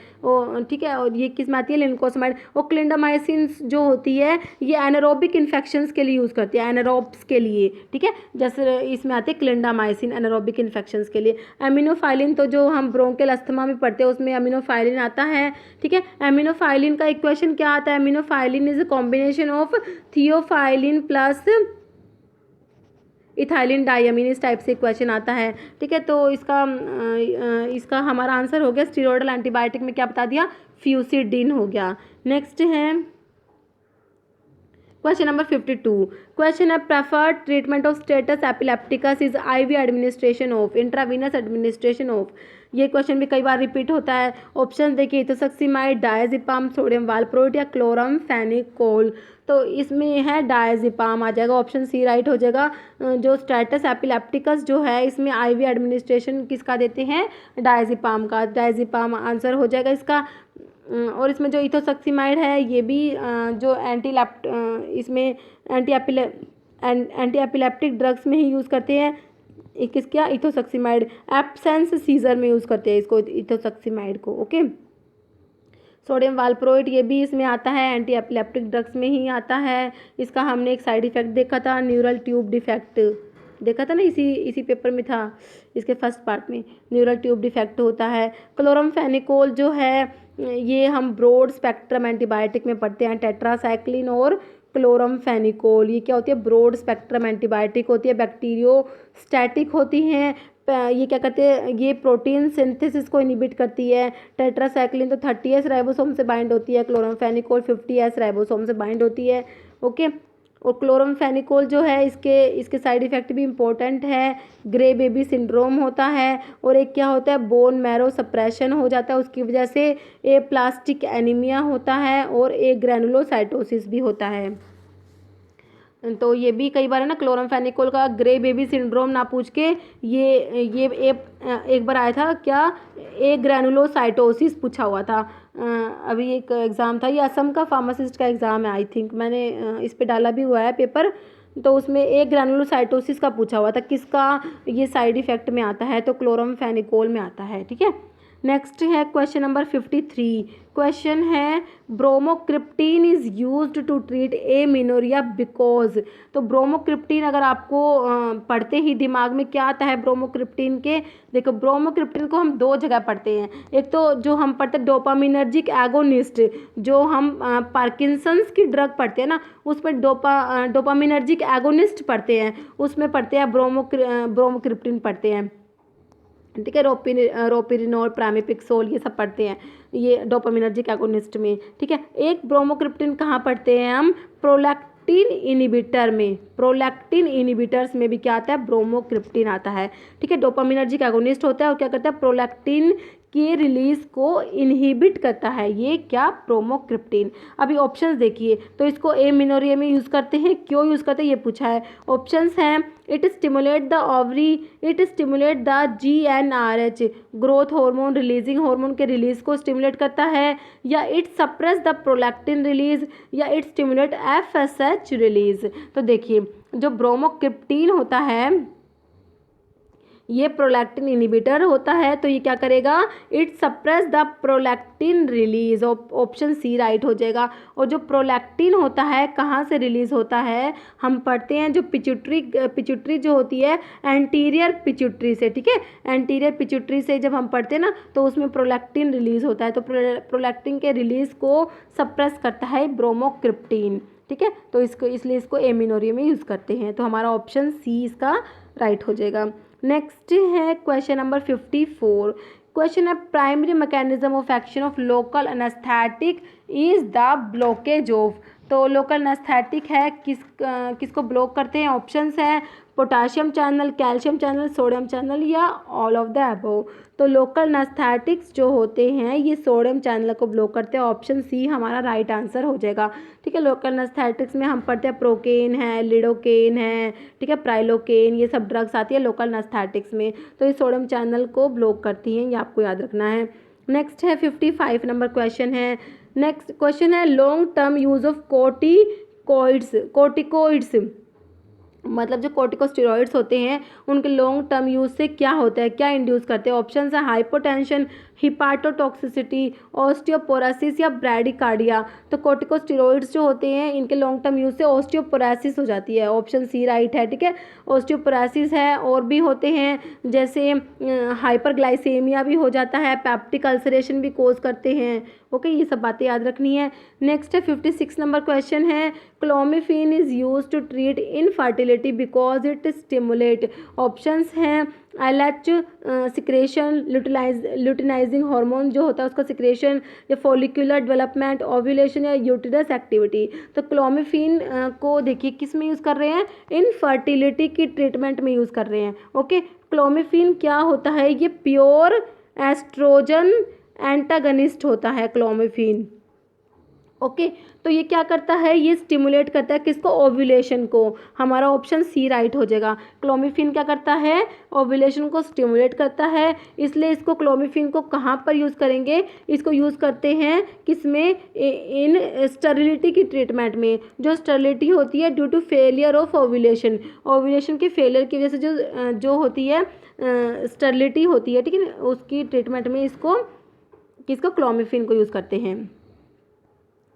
ठीक है। और ये किस में आती है, लिनकोसमाइड। और क्लिंडामाइसिन जो होती है ये एनारोबिक इन्फेक्शंस के लिए यूज़ करती है, एनारोब्स के लिए, ठीक है। जैसे इसमें आती है क्लिंडामाइसिन एनारोबिक इन्फेक्शंस के लिए। एमिनोफाइलिन तो जो हम ब्रोंकियल अस्थमा में पढ़ते हैं उसमें एमिनोफाइलिन आता है, ठीक है। एमिनोफाइलिन का इक्वेशन क्या आता है, aminophylline is a combination of theophylline plus ethylene diamine, इस टाइप से क्वेश्चन आता है, ठीक है। तो इसका हमारा आंसर हो गया स्टीरॉयडल एंटीबायोटिक में क्या बता दिया, फ्यूसिडिन हो गया। नेक्स्ट है क्वेश्चन नंबर 52 क्वेश्चन है preferred treatment of status epilepticus is IV administration of, intravenous administration of. ये क्वेश्चन भी कई बार रिपीट होता है। ऑप्शन देखिए इथोसक्सीमाइड, डायजिपाम, सोडियम वालप्रोइट या क्लोरमफेनिकोल। तो इसमें है डायजिपाम आ जाएगा, ऑप्शन सी राइट हो जाएगा। जो स्टेटस एपिलेप्टिकस जो है इसमें आईवी एडमिनिस्ट्रेशन किसका देते हैं, डायजिपाम का, डायजिपाम आंसर हो जाएगा इसका। और इसमें जो इथोसक्सीमाइड है ये भी जो इसमें एंटी एपिलेप्टिक ड्रग्स में ही यूज़ करते हैं, किस क्या, इथोसक्सीमाइड। एब्सेंस सीजर में यूज़ करते हैं इसको, इथोसक्सीमाइड को, ओके। सोडियम वालप्रोइट ये भी इसमें आता है, एंटी एपिलेप्टिक ड्रग्स में ही आता है। इसका हमने एक साइड इफेक्ट देखा था, न्यूरल ट्यूब डिफेक्ट देखा था ना, इसी पेपर में था, इसके फर्स्ट पार्ट में न्यूरल ट्यूब डिफेक्ट होता है। क्लोरमफेनिकोल जो है ये हम ब्रॉड स्पेक्ट्रम एंटीबायोटिक में पढ़ते हैं, टेट्रासाइक्लिन और क्लोरमफेनिकोल ये क्या होती है, ब्रॉड स्पेक्ट्रम एंटीबायोटिक होती है, बैक्टीरियोस्टैटिक होती हैं। ये क्या करते हैं, ये प्रोटीन सिंथेसिस को इनहिबिट करती है। टेट्रासाइक्लिन तो 30S राइबोसोम से बाइंड होती है, क्लोरमफेनिकोल 50S राइबोसोम से बाइंड होती है, ओके। और क्लोरमफेनिकोल जो है इसके साइड इफ़ेक्ट भी इम्पोर्टेंट है, ग्रे बेबी सिंड्रोम होता है, और एक क्या होता है, बोन मैरो सप्रेशन हो जाता है उसकी वजह से, ए प्लास्टिक एनीमिया होता है, और एक ग्रैनुलोसाइटोसिस भी होता है। तो ये भी कई बार है ना, क्लोरमफेनिकोल का ग्रे बेबी सिंड्रोम ना पूछ के ये एक बार आया था क्या, एक ग्रैनुलोसाइटोसिस पूछा हुआ था। अभी एक एग्ज़ाम था, ये असम का फार्मासिस्ट का एग्ज़ाम है आई थिंक, मैंने इस पे डाला भी हुआ है पेपर। तो उसमें एक ग्रैनुलोसाइटोसिस का पूछा हुआ था, किसका ये साइड इफ़ेक्ट में आता है, तो क्लोरमफेनिकोल में आता है, ठीक है। नेक्स्ट है क्वेश्चन नंबर 53 क्वेश्चन है bromocriptine is used to treat amenorrhoea because. तो ब्रोमोक्रिप्टीन अगर आपको पढ़ते ही दिमाग में क्या आता है ब्रोमोक्रिप्टीन के, देखो ब्रोमोक्रिप्टीन को हम दो जगह पढ़ते हैं, एक तो जो हम पढ़ते हैं डोपामिनर्जिक एगोनिस्ट, जो हम पार्किंसंस की ड्रग पढ़ते हैं ना उसमें डोपामिनर्जिक एगोनिस्ट पढ़ते हैं, उसमें पढ़ते हैं ब्रोमोक्रिप्टीन पढ़ते हैं, ठीक है। रोपिरिनोल, प्रामिपिक्सोल ये सब पढ़ते हैं ये डोपामिनर्जिक एगोनिस्ट में, ठीक है। एक ब्रोमोक्रिप्टिन कहाँ पढ़ते हैं हम, प्रोलैक्टिन इनहिबिटर में, प्रोलैक्टिन इनहिबिटर्स में भी क्या आता है, ब्रोमोक्रिप्टिन आता है, ठीक है। डोपामिनर्जिक एगोनिस्ट होता है और क्या करता है, प्रोलैक्टिन के रिलीज को इनहिबिट करता है, ये क्या, ब्रोमोक्रिप्टिन। अभी ऑप्शंस देखिए, तो इसको एमिनोरिया में यूज़ करते हैं, क्यों यूज़ करते हैं ये पूछा है। ऑप्शंस हैं, it stimulate the ovary, it stimulate the GnRH growth hormone releasing hormone के रिलीज को स्टिमुलेट करता है, या it suppress the prolactin release, या इट स्टिमुलेट FSH रिलीज। तो देखिए जो ब्रोमोक्रिप्टिन होता है ये प्रोलैक्टिन इनहिबिटर होता है, तो ये क्या करेगा, it suppress the prolactin release, option C right हो जाएगा। और जो प्रोलैक्टिन होता है कहाँ से रिलीज होता है, हम पढ़ते हैं जो पिट्यूटरी जो होती है एंटीरियर पिट्यूटरी से, ठीक है, एंटीरियर पिट्यूटरी से जब हम पढ़ते हैं ना तो उसमें प्रोलैक्टिन रिलीज होता है, तो प्रोलैक्टिन के रिलीज को सप्रेस करता है ब्रोमोक्रिप्टिन, ठीक है, तो इसको इसलिए इसको एमिनोरिया में यूज़ करते हैं, तो हमारा ऑप्शन सी इसका राइट हो जाएगा। नेक्स्ट है क्वेश्चन नंबर 54। क्वेश्चन है primary mechanism of action of local anaesthetic is the blockage of, तो लोकल एनेस्थेटिक है किसको ब्लॉक करते हैं, ऑप्शंस है potassium channel, calcium channel, sodium channel या ऑल ऑफ द अबव। तो लोकल एनेस्थेटिक्स जो होते हैं ये सोडियम चैनल को ब्लॉक करते हैं, ऑप्शन सी हमारा राइट आंसर हो जाएगा, ठीक है। लोकल एनेस्थेटिक्स में हम पढ़ते हैं प्रोकेन है, लिडोकेन है, ठीक है, प्राइलोकेन, ये सब ड्रग्स आती है लोकल एनेस्थेटिक्स में, तो ये सोडियम चैनल को ब्लॉक करती हैं, ये आपको याद रखना है। नेक्स्ट है 55 नंबर क्वेश्चन है। नेक्स्ट क्वेश्चन है long term use of corticoids मतलब जो कोर्टिकोस्टेरॉइड्स होते हैं उनके लॉन्ग टर्म यूज से क्या होता है, क्या इंड्यूस करते हैं, ऑप्शन है हाइपोटेंशन, हिपाटोटॉक्सिसिटी, ऑस्टियोपोरोसिस या ब्रैडिकार्डिया। तो कोर्टिकोस्टेरॉइड्स जो होते हैं इनके लॉन्ग टर्म यूज से ऑस्टियोपोरोसिस हो जाती है, ऑप्शन सी राइट है, ठीक है, ऑस्टियोपोरोसिस है। और भी होते हैं जैसे हाइपरग्लाइसेमिया भी हो जाता है, पेप्टिक अल्सरेशन भी कोज करते हैं, ओके, ये सब बातें याद रखनी है। नेक्स्ट है 56 नंबर क्वेश्चन है clomiphene is use to treat infertility because it stimulate, options हैं LH सिक्रेशन, ल्यूटिनाइजिंग हार्मोन जो होता है उसका सिक्रेशन, या फॉलिकुलर डेवलपमेंट, ओव्यूलेशन या यूटिरस एक्टिविटी। तो क्लोमिफेन को देखिए किस में यूज़ कर रहे हैं, इनफर्टिलिटी की ट्रीटमेंट में यूज़ कर रहे हैं, ओके। क्लोमिफेन क्या होता है, ये प्योर एस्ट्रोजन एंटागनिस्ट होता है क्लोमिफेन, ओके। तो ये क्या करता है, ये स्टिमुलेट करता है किसको, ओव्यूलेशन को, हमारा ऑप्शन सी राइट हो जाएगा। क्लोमिफेन क्या करता है, ओव्यूलेशन को स्टिमुलेट करता है, इसलिए इसको क्लोमिफेन को कहाँ पर यूज़ करेंगे, इसको यूज़ करते हैं किसमें, इन स्टेरिलिटी की ट्रीटमेंट में। जो स्टेरिलिटी होती है due to failure of ovulation, ovulation के फेलियर की वजह से जो होती है स्टेरिलिटी होती है, ठीक है, उसकी ट्रीटमेंट में इसको किसको, क्लोमिफेन को यूज़ करते हैं,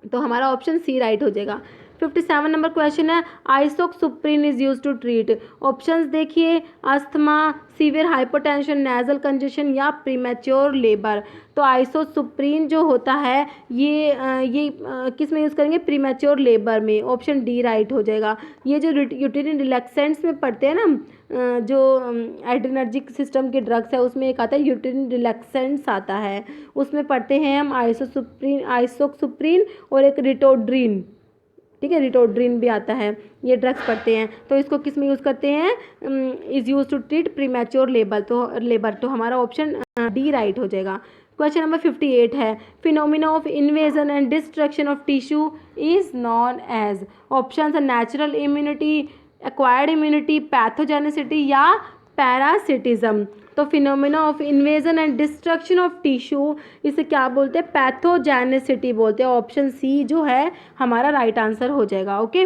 तो हमारा ऑप्शन सी राइट हो जाएगा। 57 नंबर क्वेश्चन है isoxsuprine is use to treat, options देखिए asthma, severe hypotension, nasal congestion या प्रीमेच्योर लेबर। तो आइसोसुप्रीन जो होता है ये किस में यूज़ करेंगे, प्रीमेच्योर लेबर में, ऑप्शन डी राइट हो जाएगा। ये जो यूटेरिन रिलैक्सेंट्स में पढ़ते हैं ना, जो एड्रेनर्जिक सिस्टम के ड्रग्स है उसमें एक आता है यूटेरिन रिलैक्सेंट्स आता है, उसमें पढ़ते हैं हम आइसोक्सुप्रीन और एक रिटोड्रीन, ठीक है, रिटोड्रीन भी आता है, ये ड्रग्स पढ़ते हैं। तो इसको किस में यूज़ करते हैं, is use to treat premature labour, तो हमारा ऑप्शन डी राइट हो जाएगा। क्वेश्चन नंबर 58 है phenomena of invasion and destruction of tissue is known as, option है natural immunity, acquired immunity, pathogenicity या पैरासिटिज्म। तो phenomena of invasion and destruction of tissue इसे क्या बोलते हैं, पैथोजेनिसिटी बोलते हैं, ऑप्शन सी जो है हमारा राइट आंसर हो जाएगा, ओके।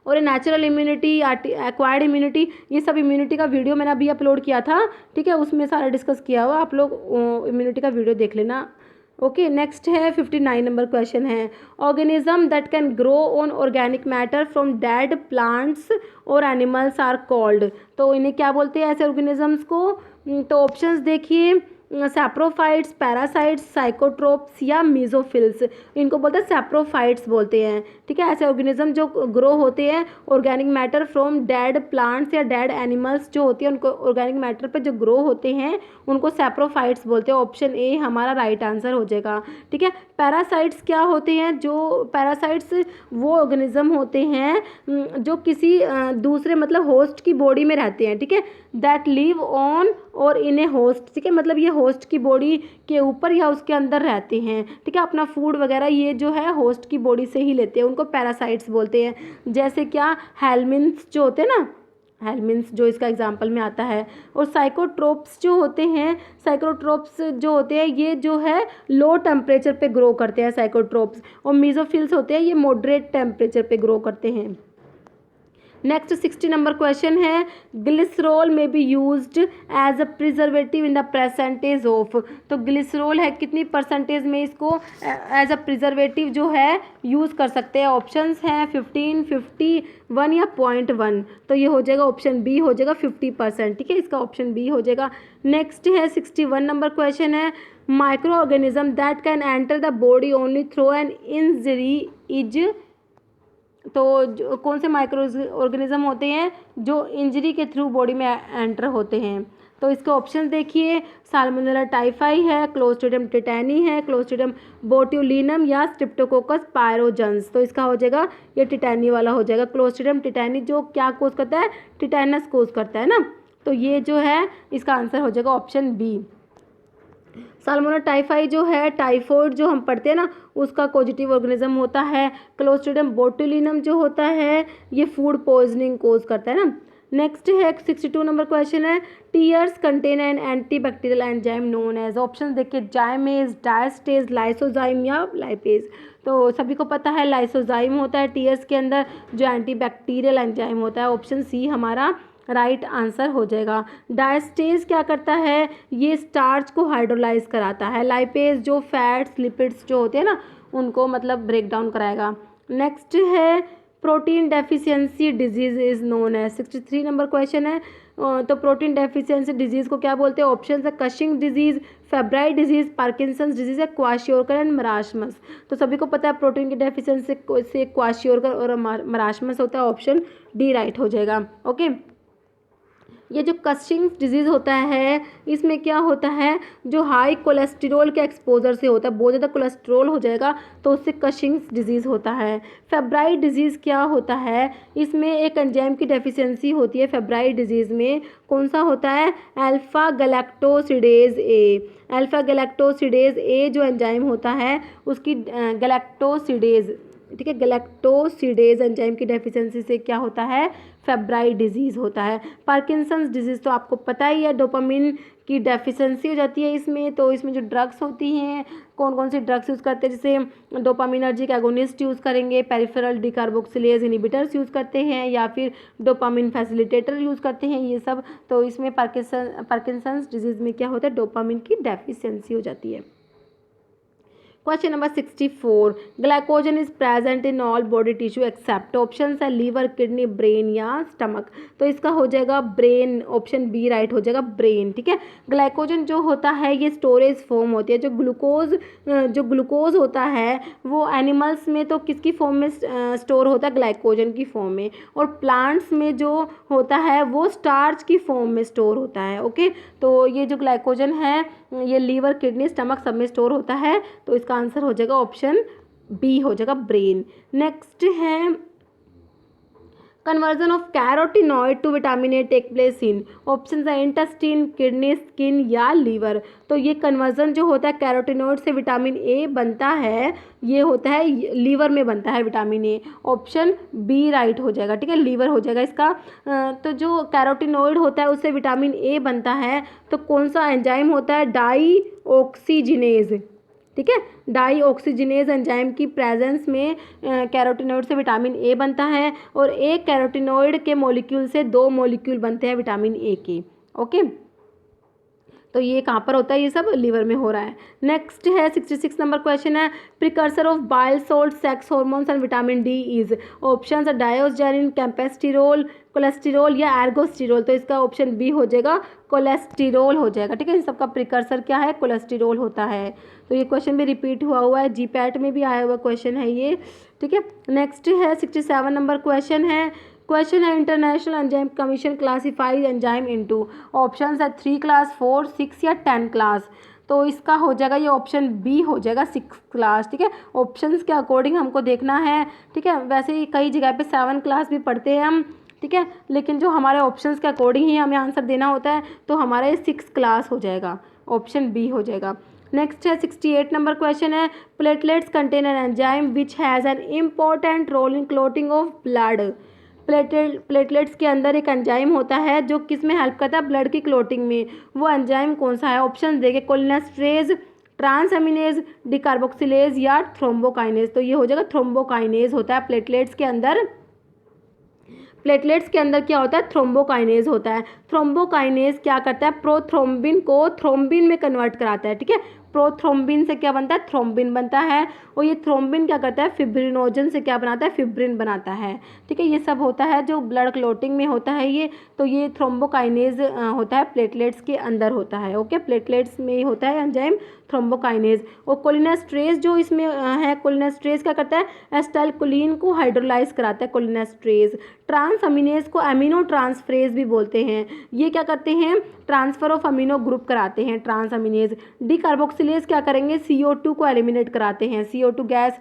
और नेचुरल इम्यूनिटी, एक्वायर्ड इम्यूनिटी, ये सब इम्यूनिटी का वीडियो मैंने अभी अपलोड किया था, ठीक है, उसमें सारा डिस्कस किया हुआ, आप लोग इम्यूनिटी का वीडियो देख लेना, ओके। नेक्स्ट है 59 नंबर क्वेश्चन है organism that can grow on organic matter from dead plants और एनिमल्स आर कॉल्ड, तो इन्हें क्या बोलते हैं ऐसे ऑर्गेनिजम्स को, तो ऑप्शंस देखिए सैप्रोफाइट्स, पैरासाइट्स, साइकोट्रोप्स या मीजोफिल्स, इनको बोलते हैं सैप्रोफाइट्स बोलते हैं, ठीक है। ऐसे ऑर्गेनिज्म जो ग्रो होते हैं organic matter from dead plants या डेड एनिमल्स जो होती है उनको ऑर्गेनिक मैटर पे जो ग्रो होते हैं उनको सैप्रोफाइट्स बोलते हैं, ऑप्शन ए हमारा राइट आंसर हो जाएगा, ठीक है। पैरासाइट्स क्या होते हैं, जो पैरासाइट्स वो ऑर्गेनिज्म होते हैं जो किसी दूसरे मतलब होस्ट की बॉडी में रहते हैं, ठीक है, दैट लिव ऑन और इन ए होस्ट, ठीक है, मतलब ये होस्ट की बॉडी के ऊपर या उसके अंदर रहते हैं, ठीक है, अपना फूड वगैरह ये जो है होस्ट की बॉडी से ही लेते हैं, उनको पैरासाइट्स बोलते हैं। जैसे क्या हेलमिन्थ्स जो होते हैं ना, हेलमिन्थ्स जो इसका एग्जांपल में आता है, और साइकोट्रोप्स जो होते हैं, साइकोट्रोप्स जो होते हैं ये जो है लो टेम्परेचर पे ग्रो करते हैं साइकोट्रोप्स, और मीजोफिल्स होते हैं ये मॉडरेट टेम्परेचर पे ग्रो करते हैं। नेक्स्ट 60 नंबर क्वेश्चन है, ग्लिसरॉल में be used as a preservative in the percentage of. तो ग्लिसरॉल है कितनी परसेंटेज में इसको एज अ प्रिजर्वेटिव जो है यूज़ कर सकते हैं। ऑप्शंस हैं 15, 51 या 0.1। तो ये हो जाएगा ऑप्शन बी हो जाएगा 50%। ठीक है, इसका ऑप्शन बी हो जाएगा। नेक्स्ट है 61 नंबर क्वेश्चन है, micro organism that can enter the body only through an injury is. तो कौन से माइक्रो ऑर्गेनिज्म होते हैं जो इंजरी के थ्रू बॉडी में एंटर होते हैं। तो इसके ऑप्शन देखिए, साल्मोनेला टाइफाई है, क्लोस्ट्रिडियम टिटैनी है, क्लोस्ट्रिडियम बोट्यूलिनम या स्ट्रेप्टोकोकस पायरोजेंस। तो इसका हो जाएगा ये टिटैनी वाला हो जाएगा। क्लोस्ट्रिडियम टिटैनी जो क्या कोज करता है, टिटैनस कोज करता है ना। तो ये जो है इसका आंसर हो जाएगा ऑप्शन बी। साल्मोनेला टाइफाई जो है, टाइफॉइड जो हम पढ़ते हैं ना, उसका पॉजिटिव ऑर्गेनिज्म होता है। क्लोस्ट्रिडियम बोट्यूलिनम जो होता है ये फूड पॉइजनिंग कोज करता है ना। नेक्स्ट है 62 नंबर क्वेश्चन है, tears contain an antibacterial enzyme known as. Option देखिए, जाइमेज, डायस्टेज, लाइसोजाइम या लाइपेज। तो सभी को पता है लाइसोजाइम होता है टीयर्स के अंदर, जो एंटीबैक्टीरियल एंजाइम होता है। ऑप्शन सी हमारा राइट आंसर हो जाएगा। डायस्टेज क्या करता है, ये स्टार्च को हाइड्रोलाइज कराता है। लाइपेज जो फैट्स लिपिड्स जो होते हैं ना उनको मतलब ब्रेक डाउन कराएगा। नेक्स्ट है protein deficiency disease is known है। 63 नंबर क्वेश्चन है, तो प्रोटीन डेफिशिएंसी डिजीज़ को क्या बोलते हैं। ऑप्शन है Cushing disease, febrile disease, Parkinson's disease है, क्वाशियोरकर एंड मराशमस। तो सभी को पता है प्रोटीन की डेफिशिएंसी से क्वाशियोरकर और मराशमस होता है। ऑप्शन डी राइट हो जाएगा। ओके, ये जो कशिंग डिजीज़ होता है इसमें क्या होता है, जो हाई कोलेस्ट्रॉल के एक्सपोजर से होता है, बहुत ज़्यादा कोलेस्ट्रॉल हो जाएगा तो उससे कशिंग डिजीज़ होता है। फेब्राइल डिजीज़ क्या होता है, इसमें एक एंजाइम की डेफिशिएंसी होती है। फेब्राइल डिजीज़ में कौन सा होता है, अल्फ़ा गैलेक्टोसिडेज ए। अल्फ़ा गैलेक्टोसिडेज ए जो एंजाइम होता है उसकी गैलेक्टोसिडेज, ठीक है, गैलेक्टोसिडेज एंजाइम की डेफिशिएंसी से क्या होता है, फेब्राइल डिजीज़ होता है। पार्किंसंस डिजीज़ तो आपको पता ही है, डोपामिन की डेफिशिएंसी हो जाती है इसमें। तो इसमें जो ड्रग्स होती हैं, कौन कौन सी ड्रग्स यूज़ करते हैं, जैसे डोपामिनर्जिक एगोनिस्ट यूज़ करेंगे, पेरिफेरल डिकार्बोक्सिलेज इनहिबिटर्स यूज़ करते हैं, या फिर डोपामिन फैसिलिटेटर यूज़ करते हैं, ये सब। तो इसमें पार्किंसंस डिजीज़ में क्या होता है, डोपामिन की डेफिशिएंसी हो जाती है। Question number 64, glycogen is present in all body tissue except. Option है लीवर, किडनी, ब्रेन या स्टमक। तो इसका हो जाएगा ब्रेन, ऑप्शन बी राइट हो जाएगा ब्रेन। ठीक है, ग्लाइकोजन जो होता है ये स्टोरेज फॉर्म होती है। जो ग्लूकोज होता है वो एनिमल्स में तो किसकी फॉर्म में स्टोर होता है, ग्लाइकोजन की फॉर्म में, और प्लांट्स में जो होता है वो स्टार्च की फॉर्म में स्टोर होता है। ओके, तो ये जो ग्लाइकोजन है ये लीवर, किडनी, स्टमक सब में स्टोर होता है। तो इसका आंसर हो जाएगा ऑप्शन बी हो जाएगा ब्रेन। नेक्स्ट है conversion of carotenoid to vitamin A take place in. Option है इंटेस्टाइन, किडनी, स्किन या लीवर। तो ये कन्वर्जन जो होता है कैरोटिनॉइड से विटामिन ए बनता है, ये होता है लीवर में बनता है vitamin A. Option B right हो जाएगा। ठीक है, लीवर हो जाएगा इसका। तो जो कैरोटिनॉइड होता है उससे विटामिन ए बनता है, तो कौन सा एंजाइम होता है, डाई ऑक्सीजिनेज। ठीक है, डाई ऑक्सीजिनेज एंजाइम की प्रेजेंस में कैरोटिनॉइड से विटामिन ए बनता है, और एक कैरोटिनॉइड के मॉलिक्यूल से 2 मॉलिक्यूल बनते हैं विटामिन ए के। ओके, तो ये कहाँ पर होता है, ये सब लीवर में हो रहा है। नेक्स्ट है 66 नंबर क्वेश्चन है, precursor of bile salt, sex hormones and vitamin D is. Option है डायोस्जेनिन, कैम्पेस्टिरोल, कोलेस्टिरोल या एर्गोस्टिरोल। तो इसका ऑप्शन बी हो जाएगा कोलेस्टिरोल हो जाएगा। ठीक है, इन सबका प्रिकर्सर क्या है, कोलेस्टिरोल होता है। तो ये क्वेश्चन भी रिपीट हुआ है, जीपैट में भी आया हुआ क्वेश्चन है ये। ठीक है, नेक्स्ट है 67 नंबर क्वेश्चन है international enzyme commission classifies enzyme into. Option है 3 क्लास, 4, 6 या 10 क्लास। तो इसका हो जाएगा ये ऑप्शन बी हो जाएगा 6 क्लास। ठीक है, ऑप्शंस के अकॉर्डिंग हमको देखना है। ठीक है, वैसे ही कई जगह पे 7 क्लास भी पढ़ते हैं हम। ठीक है, लेकिन जो हमारे ऑप्शंस के अकॉर्डिंग ही हमें आंसर देना होता है, तो हमारा ये 6 क्लास हो जाएगा, ऑप्शन बी हो जाएगा। नेक्स्ट है 68 नंबर क्वेश्चन है, platelets contain an enzyme which has an important role in clotting of blood. Platelets के अंदर एक एंजाइम होता है जो किस में हेल्प करता है, ब्लड की क्लोटिंग में। वो एंजाइम कौन सा है, ऑप्शन देखिए कोलिनेस्ट्रेज, ट्रांसएमिनेज, डिकार्बोक्सिलेज या थ्रोम्बोकाइनेज। तो ये हो जाएगा थ्रोम्बोकाइनेज होता है प्लेटलेट्स के अंदर। प्लेटलेट्स के अंदर क्या होता है, थ्रोम्बोकाइनेज होता है। थ्रोम्बोकाइनेज क्या करता है, प्रोथ्रोम्बिन को थ्रोम्बिन में कन्वर्ट कराता है, ठीक है। प्रोथ्रोम्बिन से क्या बनता है, थ्रोम्बिन बनता है, और ये थ्रोम्बिन क्या करता है, फिब्रिनोजन से क्या बनाता है, फिब्रिन बनाता है, ठीक है। ये सब होता है जो ब्लड क्लोटिंग में होता है ये, तो ये थ्रोम्बोकाइनेज होता है प्लेटलेट्स के अंदर होता है, ओके। प्लेटलेट्स में ही होता है एंजाइम थ्रोम्बोकाइनेज। और कोलिनेस्ट्रेज जो इसमें है, कोलिनेस्ट्रेज क्या करता है, एसिटाइलकोलिन को हाइड्रोलाइज कराता है कोलिनेस्ट्रेज। ट्रांस अमीनेज को अमीनो ट्रांसफरेज भी बोलते हैं। ये क्या करते हैं, ट्रांसफर ऑफ अमीनो ग्रुप कराते हैं ट्रांस अमीनेज। डीकार्बोक्सिलेज क्या करेंगे, CO2 को एलिमिनेट कराते हैं, CO2 गैस,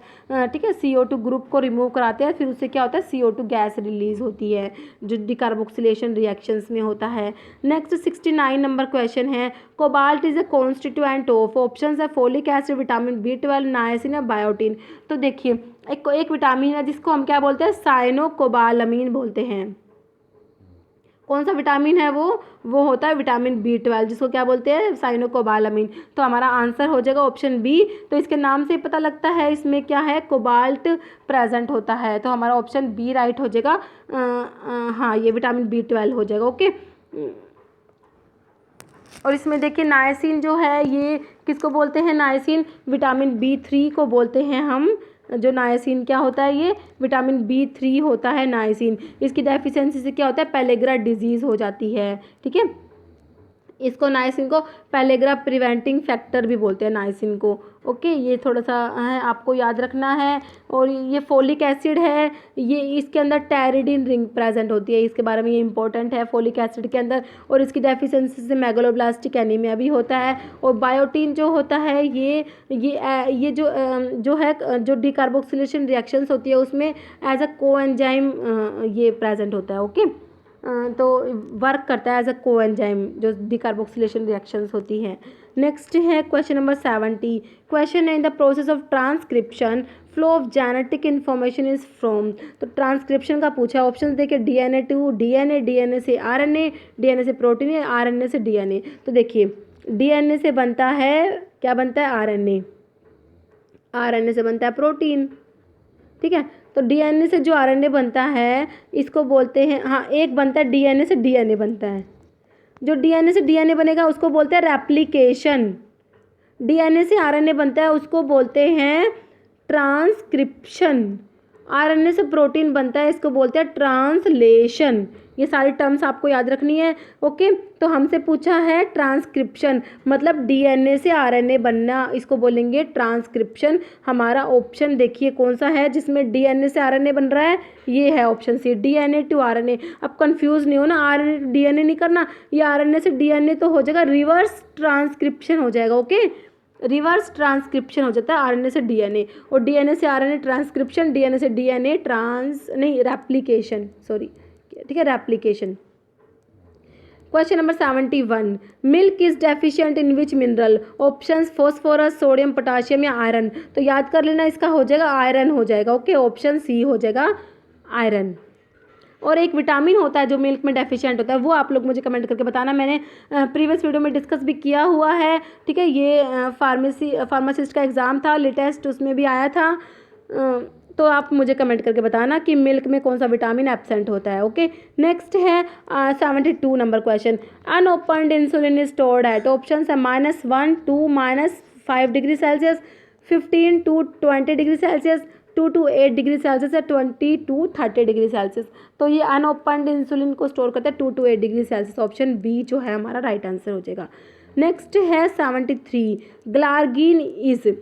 ठीक है, CO2 ग्रुप को रिमूव कराते हैं, फिर उससे क्या होता है, CO2 गैस रिलीज होती है जो डीकार्बोक्सिलेशन रिएक्शंस में होता है। नेक्स्ट 69 नंबर क्वेश्चन है, cobalt is a constituent of, option है folic acid, vitamin B12, niacin या बायोटिन। तो देखिए एक विटामिन है जिसको हम क्या बोलते हैं, साइनोकोबालामीन बोलते हैं। कौन सा विटामिन है वो होता है विटामिन B12, जिसको क्या बोलते हैं, साइनोकोबालामीन। तो हमारा आंसर हो जाएगा ऑप्शन बी। तो इसके नाम से पता लगता है इसमें क्या है, कोबाल्ट प्रेजेंट होता है, तो हमारा ऑप्शन बी राइट हो जाएगा। हाँ, ये विटामिन B12 हो जाएगा, ओके। और इसमें देखिए नायसिन जो है ये किसको बोलते हैं, नायसिन विटामिन B3 को बोलते हैं हम। जो नायसिन क्या होता है, ये विटामिन B3 होता है नायसिन। इसकी डेफिशिएंसी से क्या होता है, पेलेग्रा डिजीज़ हो जाती है, ठीक है। इसको नायसिन को पेलेग्रा प्रिवेंटिंग फैक्टर भी बोलते हैं नायसिन को, ओके। ये थोड़ा सा है आपको याद रखना है। और ये फोलिक एसिड है, ये इसके अंदर टेरिडिन रिंग प्रेजेंट होती है, इसके बारे में ये इंपॉर्टेंट है फोलिक एसिड के अंदर। और इसकी डेफिशिएंसी से मेगालोब्लास्टिक एनीमिया भी होता है। और बायोटीन जो होता है ये जो है जो डीकार्बोक्सिलेशन रिएक्शंस होती है उसमें एज अ कोएंजाइम ये प्रेजेंट होता है, ओके। तो वर्क करता है एज अ कोएंजाइम जो डीकार्बोक्सिलेशन रिएक्शंस होती हैं। नेक्स्ट है क्वेश्चन नंबर 70। क्वेश्चन है, in the process of transcription flow of genetic information is from. तो ट्रांसक्रिप्शन का पूछा है, ऑप्शन देखिए DNA टू DNA, DNA से RNA, DNA से प्रोटीन, RNA से DNA। तो देखिए DNA से बनता है, क्या बनता है, RNA, RNA से बनता है प्रोटीन, ठीक है। तो DNA से जो RNA बनता है इसको बोलते हैं, हाँ एक बनता है DNA से DNA बनता है, जो DNA से DNA बनेगा उसको बोलते हैं रेप्लिकेशन। DNA से RNA बनता है उसको बोलते हैं ट्रांसक्रिप्शन। RNA से प्रोटीन बनता है इसको बोलते हैं ट्रांसलेशन। ये सारी टर्म्स आपको याद रखनी है, ओके। तो हमसे पूछा है ट्रांसक्रिप्शन, मतलब DNA से RNA बनना, इसको बोलेंगे ट्रांसक्रिप्शन। हमारा ऑप्शन देखिए कौन सा है जिसमें DNA से RNA बन रहा है, ये है option C, DNA to RNA। अब कंफ्यूज नहीं हो ना, RNA टू DNA नहीं करना, ये RNA से DNA तो हो जाएगा रिवर्स ट्रांसक्रिप्शन हो जाएगा, ओके। रिवर्स ट्रांसक्रिप्शन हो जाता है RNA से DNA, और DNA से RNA ट्रांसक्रिप्शन, DNA से DNA रेप्लिकेशन, सॉरी, ठीक है, replication. Question number 71, milk is deficient in which mineral, options phosphorus, sodium, potassium या आयरन। तो याद कर लेना, इसका हो जाएगा आयरन हो जाएगा, ओके। ऑप्शन सी हो जाएगा आयरन। और एक विटामिन होता है जो मिल्क में डेफिशिएंट होता है, वो आप लोग मुझे कमेंट करके बताना, मैंने प्रीवियस वीडियो में डिस्कस भी किया हुआ है, ठीक है। ये फार्मासिस्ट का एग्ज़ाम था लेटेस्ट, उसमें भी आया था। तो आप मुझे कमेंट करके बताना कि मिल्क में कौन सा विटामिन एब्सेंट होता है, ओके। नेक्स्ट है 72 number question, unopened insulin is stored at, option है -1 to -5 degree Celsius, 15 to 20 degree Celsius, 2 to 8 degree Celsius या 20 to 30 डिग्री सेल्सियस। तो ये अनओपन्ड इंसुलिन को स्टोर करता है 2 to 8 degree Celsius, option B जो है हमारा राइट आंसर हो जाएगा। नेक्स्ट है 73, ग्लार्गिन इज,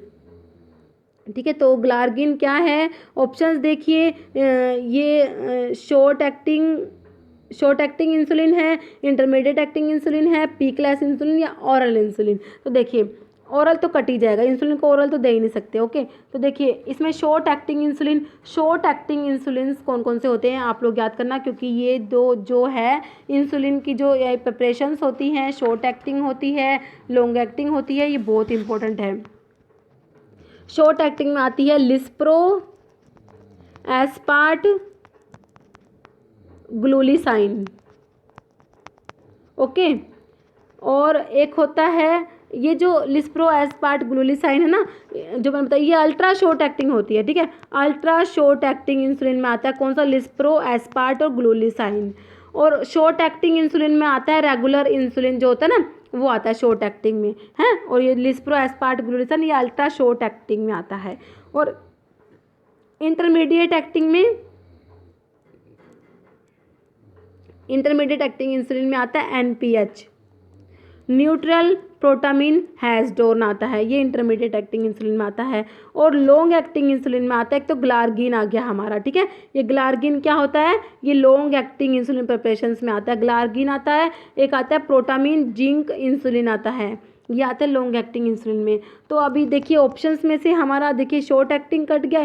ठीक है। तो ग्लार्गिन क्या है, ऑप्शंस देखिए, ये शॉर्ट एक्टिंग इंसुलिन है, इंटरमीडिएट एक्टिंग इंसुलिन है, पीकलेस इंसुलिन या ओरल इंसुलिन। तो देखिए ओरल तो कट ही जाएगा, इंसुलिन को ओरल तो दे ही नहीं सकते, ओके। तो देखिए इसमें शॉर्ट एक्टिंग इंसुलिन कौन कौन से होते हैं आप लोग याद करना, क्योंकि ये दो जो है इंसुलिन की जो प्रिपरेशंस होती हैं, शॉर्ट एक्टिंग होती है, लॉन्ग एक्टिंग होती है, ये बहुत इंपॉर्टेंट है। शॉर्ट एक्टिंग में आती है लिस्प्रो, एस्पार्ट, ग्लूलिसाइन, ओके। और एक होता है ये जो लिस्प्रो एस्पार्ट ग्लूलिसाइन है ना, जो मैंने बताया, ये अल्ट्रा शॉर्ट एक्टिंग होती है, ठीक है। अल्ट्रा शॉर्ट एक्टिंग इंसुलिन में आता है कौन सा, लिस्प्रो एस्पार्ट और ग्लूलिसाइन। और शॉर्ट एक्टिंग इंसुलिन में आता है रेगुलर इंसुलिन जो होता है ना, वो आता है शॉर्ट एक्टिंग में है। और ये लिस्प्रो एस्पार्ट ग्लूलिसाइन ये अल्ट्रा शॉर्ट एक्टिंग में आता है। और इंटरमीडिएट एक्टिंग इंसुलिन में आता है एनपीएच, न्यूट्रल प्रोटामिन हैजडोर्न आता है, ये इंटरमीडिएट एक्टिंग इंसुलिन में आता है। और लॉन्ग एक्टिंग इंसुलिन में आता है एक तो ग्लार्गिन आ गया हमारा, ठीक है। ये ग्लार्गिन क्या होता है, ये लॉन्ग एक्टिंग इंसुलिन प्रिपरेशंस में आता है, ग्लार्गिन आता है। एक आता है प्रोटामिन जिंक इंसुलिन आता है, ये आता है लॉन्ग एक्टिंग इंसुलिन में। तो अभी देखिए ऑप्शंस में से हमारा देखिए शॉर्ट एक्टिंग कट गया,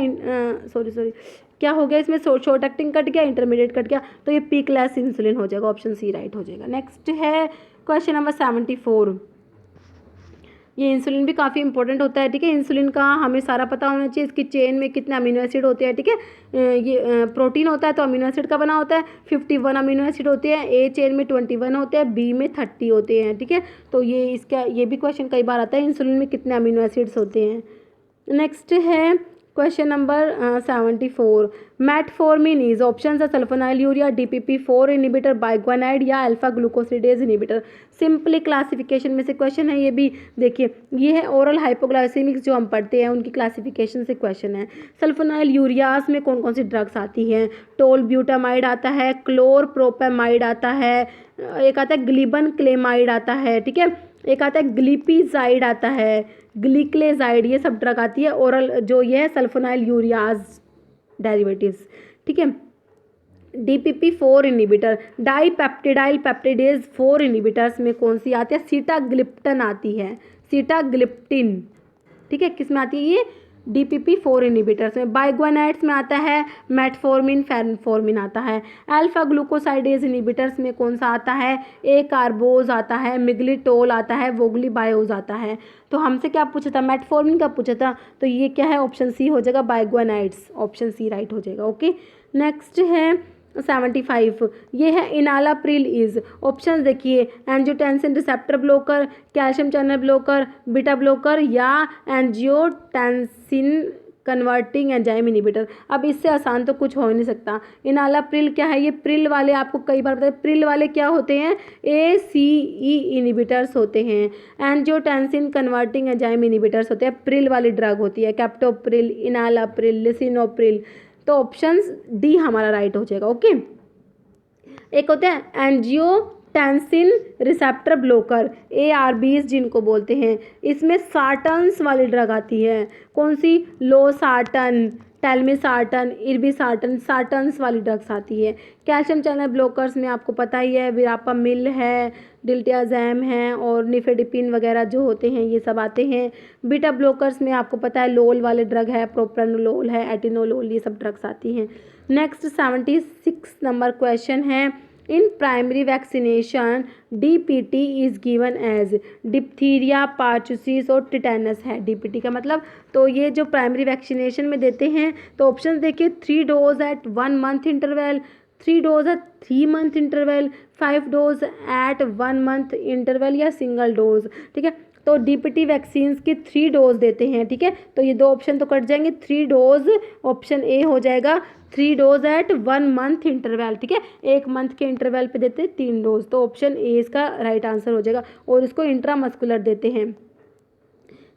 सॉरी क्या हो गया इसमें, शॉर्ट एक्टिंग कट गया, इंटरमीडिएट कट गया, तो ये पीकलेस इंसुलिन हो जाएगा, ऑप्शन सी राइट हो जाएगा। नेक्स्ट है क्वेश्चन नंबर 74। ये इंसुलिन भी काफ़ी इंपॉर्टेंट होता है, ठीक है। इंसुलिन का हमें सारा पता होना चाहिए, इसकी चेन में कितने अमीनो एसिड होते हैं, ठीक है। ये प्रोटीन होता है तो अमीनो एसिड का बना होता है, 51 अमीनो एसिड होते हैं, ए चेन में 21 होते हैं, बी में 30 होते हैं, ठीक है। तो ये भी क्वेश्चन कई बार आता है, इंसुलिन में कितने अमीनो एसिड्स होते हैं। नेक्स्ट है question number 74। Metformin is option है सल्फोनाइल यूरिया, DPP-4 इनिबिटर, बाइग्वानाइड या alpha glucosidase inhibitor. Simply classification में से क्वेश्चन है ये भी। देखिए ये है ओरल हाइपोग्लाइसेमिक्स जो हम पढ़ते हैं उनकी क्लासिफिकेशन से क्वेश्चन है। सल्फोनाइल यूरियास में कौन कौन सी ड्रग्स आती हैं, टोल ब्यूटामाइड आता है, क्लोरप्रोपेमाइड आता है, एक आता है ग्लिबन क्लेमाइड आता है, ठीक है, एक आता है ग्लिपिजाइड आता है, ग्लिक्लेजाइड, ये सब ड्रग आती है ओरल, जो ये है सल्फोनाइल यूरियाज डेरिवेटिव्स, ठीक है। DPP-4 इनिबिटर, डाईपेप्टिडाइल पेप्टिडेज 4 इनिबिटर्स में कौन सी आती है, सीटाग्लिप्टन आती है, सीटाग्लिप्टिन, ठीक है, किस में आती है ये, DPP-4 इनिबिटर्स में। बाइग्वानाइड्स में आता है मेटफॉर्मिन, फेनफॉर्मिन आता है। अल्फा ग्लूकोसाइडेज इनिबिटर्स में कौन सा आता है, ए कार्बोज आता है, मिग्लिटोल आता है, वोग्लीबायोज आता है। तो हमसे क्या पूछा था, मेटफॉर्मिन का पूछा था, तो ये क्या है, ऑप्शन सी हो जाएगा, बाइग्वानाइड्स, ऑप्शन सी राइट हो जाएगा। ओके, नेक्स्ट है 75। ये है इनालाप्रिल इज, ऑप्शन देखिए, angiotensin receptor blocker, calcium channel blocker, beta blocker या एंजियोटेंसिन कन्वर्टिंग एंजाइम इनिबिटर। अब इससे आसान तो कुछ हो ही नहीं सकता। इनालाप्रिल क्या है, ये प्रिल वाले आपको कई बार बताया, प्रिल वाले क्या होते हैं, ACE इनिबिटर्स होते हैं। एंजियोटेंसिन कन्वर्टिंग एंजाइम इनिबिटर्स होते हैं, प्रिल वाली ड्रग होती है, कैप्टोप्रिल, इनालाप्रिल, लिसिनोप्रिल। तो ऑप्शन डी हमारा राइट हो जाएगा। ओके, एक होता है एंजियोटेंसिन रिसेप्टर ब्लॉकर, ARBs जिनको बोलते हैं, इसमें सार्टन्स वाली ड्रग आती है, कौन सी, लोसार्टन, टेलमिसार्टन, इर्बिसार्टन, सार्टन्स वाली ड्रग्स आती है। कैल्शियम चैनल ब्लॉकर्स में आपको पता ही है, विरापामिल है, डिल्टियाजैम है और निफेडिपिन वगैरह जो होते हैं ये सब आते हैं। बीटा ब्लॉकर्स में आपको पता है लोल वाले ड्रग है, प्रोप्रानोलोल है, एटिनोलोल, ये सब ड्रग्स आती हैं। नेक्स्ट 76 नंबर क्वेश्चन है, in primary vaccination DPT is given as, diphtheria, pertussis और टिटेनस है DPT का मतलब। तो ये जो प्राइमरी वैक्सीनेशन में देते हैं तो ऑप्शन देखिए, 3 dose at 1 month interval, 3 dose at 3 month interval, 5 dose at 1 month interval या सिंगल डोज, ठीक है। तो DPT वैक्सीन्स की 3 डोज देते हैं, ठीक है। तो ये 2 ऑप्शन तो कट जाएंगे, 3 डोज ऑप्शन ए हो जाएगा, 3 डोज एट 1 मंथ इंटरवल, ठीक है, 1 मंथ के इंटरवल पे देते हैं 3 डोज, तो ऑप्शन ए इसका राइट आंसर हो जाएगा। और इसको इंट्रामस्कुलर देते हैं।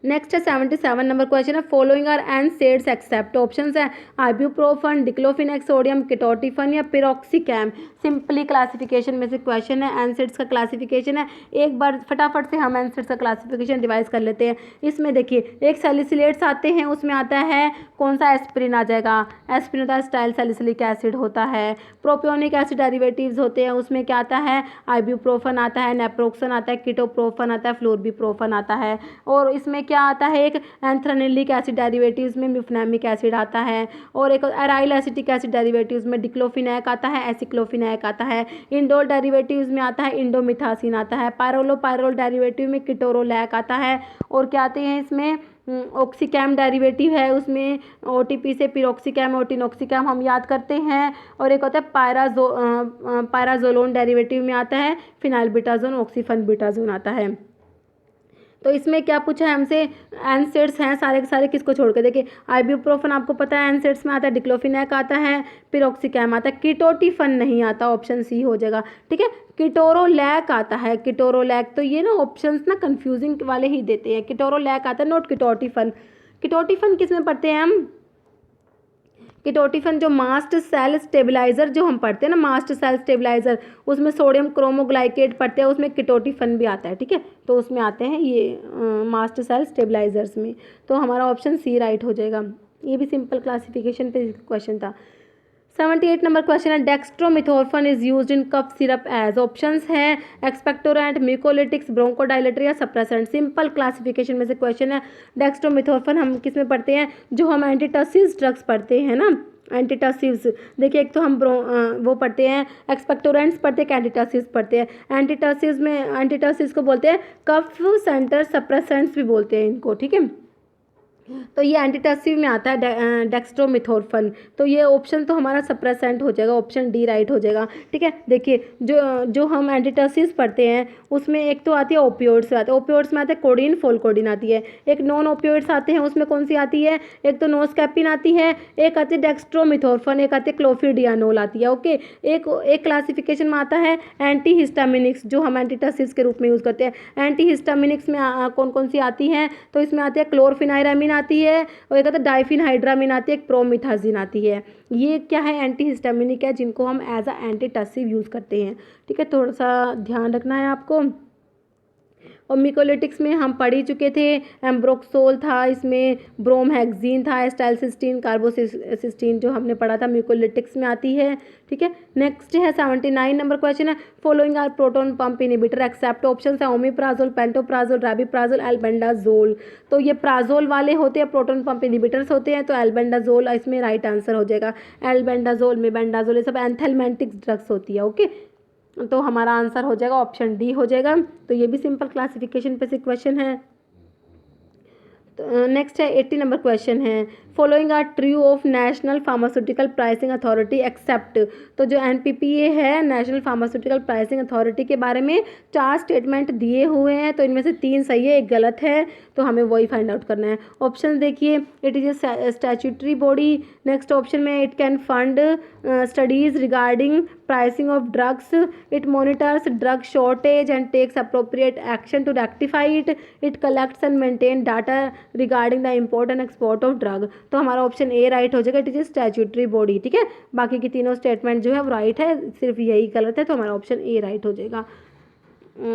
नेक्स्ट है 77 नंबर क्वेश्चन है, following are NSAIDs except, options है आइब्यूप्रोफन, डिक्लोफिनेक सोडियम, किटोटिफन या पिरोक्सिकैम। सिंपली क्लासिफिकेशन में से क्वेश्चन है, एनसेड्स का क्लासिफिकेशन है। एक बार फटाफट से हम एनसेड्स का क्लासिफिकेशन रिवाइज कर लेते हैं। इसमें देखिए एक सैलिसिलेट्स आते हैं, उसमें आता है कौन सा, एस्पिरिन आ जाएगा, एस्पिरिन होता है स्टाइल सैलिसिलिक एसिड होता है। प्रोपियोनिक एसिड डेरिवेटिव्स होते हैं, उसमें क्या आता है, आइब्यूप्रोफन आता है, नेप्रोक्सन आता है, किटोप्रोफन आता है, फ्लोरबिप्रोफन आता है। और इसमें क्या आता है, एक एंथ्रानिलिक एसिड डेरिवेटिव्स में म्यूफेनामिक एसिड आता है। और एक एराइल एसिटिक एसिड डेरिवेटिव्स में डिक्लोफिनैक आता है, एसिक्लोफिनैक आता है। इंडोल डेरिवेटिव्स में आता है, इंडोमिथासिन आता है। पायरोलो डेरिवेटिव में किटोरोलैक आता है। और क्या आते हैं इसमें, ऑक्सीकैम डेरिवेटिव है, उसमें OTP से पिरोक्सिकैम, ओटिनोक्सिकैम हम याद करते हैं। और एक होता है पायराजोलोन डेरिवेटिव में आता है, फिनाइलबिटाजोन, ऑक्सीफन बिटाजोन आता है। तो इसमें क्या पूछा है हमसे, एनसेड्स हैं सारे के सारे, किसको छोड़ के, देखिए आइब्यूप्रोफेन आपको पता है एनसेड्स में आता है, डिक्लोफिनैक आता है, पिरोक्सिकैम आता है, कीटोटिफन नहीं आता, ऑप्शन सी हो जाएगा। ठीक है, कीटोरोलैक आता है, कीटोरोलैक। तो ये ना ऑप्शंस ना कंफ्यूजिंग वाले ही देते हैं, कीटोरोलैक आता है, नोट कीटोटिफन। कीटोटिफन किस में पढ़ते हैं हम, कीटोटिफन जो मास्ट सेल स्टेबलाइजर जो हम पढ़ते हैं ना, मास्ट सेल स्टेबलाइजर, उसमें सोडियम क्रोमोग्लाइकेट पढ़ते हैं, उसमें कीटोटिफन भी आता है। ठीक है, तो उसमें आते हैं ये मास्ट सेल स्टेबलाइजर्स में। तो हमारा ऑप्शन सी राइट हो जाएगा। ये भी सिंपल क्लासिफिकेशन पे क्वेश्चन था। 78 नंबर क्वेश्चन है, dextromethorphan is used in cough syrup as, options हैं एक्सपेक्टोरेंट, म्यूकोलिटिक्स, ब्रोंकोडाइलेटर या सप्रेसेंट। सिंपल क्लासिफिकेशन में से क्वेश्चन है। डेक्स्ट्रोमिथोर्फन हम किस में पढ़ते हैं, जो हम एंटीटसिव ड्रग्स पढ़ते हैं ना, एंटीटसिव्स। देखिए एक तो हम वो पढ़ते हैं एक्सपेक्टोरेंट्स पढ़ते हैं, एंटीटसिव्स पढ़ते हैं। एंटीटसिव्स में एंटीटसिव्स को बोलते हैं कफ सेंटर सप्रेसेंट्स भी बोलते हैं इनको। ठीक है, तो ये एंटीटसिव में आता है डेक्स्ट्रोमिथोर्फन। तो ये ऑप्शन तो हमारा सप्रेसेंट हो जाएगा, ऑप्शन डी राइट हो जाएगा। ठीक है, देखिए जो हम एंटीटसिव्स पढ़ते हैं उसमें एक तो आती है ओपियोइड्स आते हैं, ओपियोइड्स में आते हैं कोडीन, फोलकोडीन आती है। एक नॉन ओपियोइड्स आते हैं, उसमें कौन सी आती है, एक तो नोस्कैपिन आती है, एक आती है डेक्स्ट्रोमिथोर्फन, एक आती है क्लोफिडियानोल आती है। ओके, एक क्लासिफिकेशन में आता है एंटी हिस्टामिनिक्स, जो हम एंटीटसिव्स के रूप में यूज़ करते हैं। एंटी हिस्टामिनिक्स में कौन कौन सी आती हैं, तो इसमें आती है क्लोरफिनाइरामिन आती है, और एक आता है डाइफिनहाइड्रामिन आती है, एक प्रोमिथाजिन आती है। ये क्या है, एंटी हिस्टामिनिक है, जिनको हम एज अ एंटीटसिव यूज़ करते हैं। ठीक है, थोड़ा सा ध्यान रखना है आपको। और म्यूकोलिटिक्स में हम पढ़ ही चुके थे, एम्ब्रोक्सोल था, इसमें ब्रोमहेक्सिन था, स्टाइलसिस्टीन, कार्बोसिस्टीन जो हमने पढ़ा था म्यूकोलिटिक्स में आती है। ठीक है, नेक्स्ट है 79 नंबर क्वेश्चन है, following are proton pump inhibitor except, option है ओमिप्राजोल, पेंटोप्राजोल, रैबिप्राजोल, एल्बेंडाजोल। तो ये प्राजोल वाले होते हैं, प्रोटोन पंप इनहिबिटर्स होते हैं, तो एल्बेंडाजोल इसमें राइट आंसर हो जाएगा। एल्बेंडाजोल में बेंडाजोल ये सब एंथेलमेंटिक ड्रग्स होती है। ओके, तो हमारा आंसर हो जाएगा ऑप्शन डी हो जाएगा। तो ये भी सिंपल क्लासिफिकेशन पे से क्वेश्चन है। तो नेक्स्ट है 80 नंबर क्वेश्चन है, following are true of national pharmaceutical pricing authority except. तो जो एनपीपीए है, नेशनल फार्मास्यूटिकल प्राइसिंग अथॉरिटी के बारे में 4 स्टेटमेंट दिए हुए हैं, तो इनमें से 3 सही है, एक गलत है, तो हमें वही फाइंड आउट करना है। ऑप्शन देखिए, it is a statutory body. Next option में it can fund studies regarding pricing of drugs, it monitors drug shortage and takes appropriate action to rectify it, it collects and maintain data regarding the import and export of drug। तो हमारा option A right हो जाएगा, it is statutory body. ठीक है, बाकी की तीनों statement जो है वो राइट है, सिर्फ यही गलत है, तो हमारा ऑप्शन ए राइट हो जाएगा।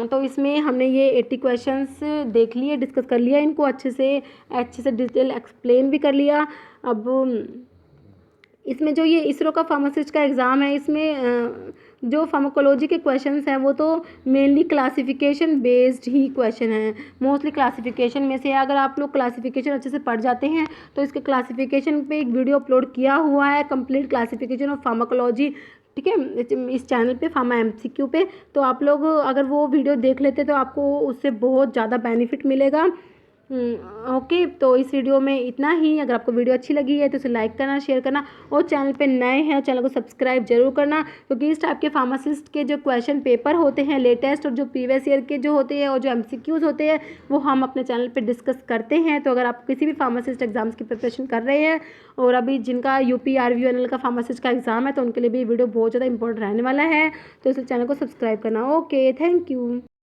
तो इसमें हमने ये 80 क्वेश्चंस देख लिए, डिस्कस कर लिया, इनको अच्छे से डिटेल एक्सप्लेन भी कर लिया। अब इसमें जो ये इसरो का फार्मासिस्ट का एग्ज़ाम है, इसमें जो फार्माकोलॉजी के क्वेश्चंस हैं वो तो मेनली क्लासिफिकेशन बेस्ड ही क्वेश्चन हैं, मोस्टली क्लासिफिकेशन में से। अगर आप लोग क्लासिफिकेशन अच्छे से पढ़ जाते हैं तो इसके क्लासिफिकेशन पे एक वीडियो अपलोड किया हुआ है, कंप्लीट क्लासिफिकेशन ऑफ फार्माकोलॉजी। ठीक है, इस चैनल पे फार्मा एमसीक्यू पे, तो आप लोग अगर वो वीडियो देख लेते तो आपको उससे बहुत ज़्यादा बेनिफिट मिलेगा। ओके, तो इस वीडियो में इतना ही। अगर आपको वीडियो अच्छी लगी है तो इसे लाइक करना, शेयर करना, और चैनल पे नए हैं चैनल को सब्सक्राइब जरूर करना, क्योंकि इस टाइप के फार्मासिस्ट के जो क्वेश्चन पेपर होते हैं लेटेस्ट, और जो प्रीवियस ईयर के जो होते हैं और जो एमसीक्यूज़ होते हैं वो हम अपने चैनल पे डिस्कस करते हैं। तो अगर आप किसी भी फार्मासिस्ट एग्जाम्स की प्रिपरेशन कर रहे हैं, और अभी जिनका यूपी RVNL का फार्मासिस्ट का एग्ज़ाम है, तो उनके लिए भी वीडियो बहुत ज़्यादा इंपॉर्टेंट रहने वाला है, तो इस चैनल को सब्सक्राइब करना। Okay, thank you.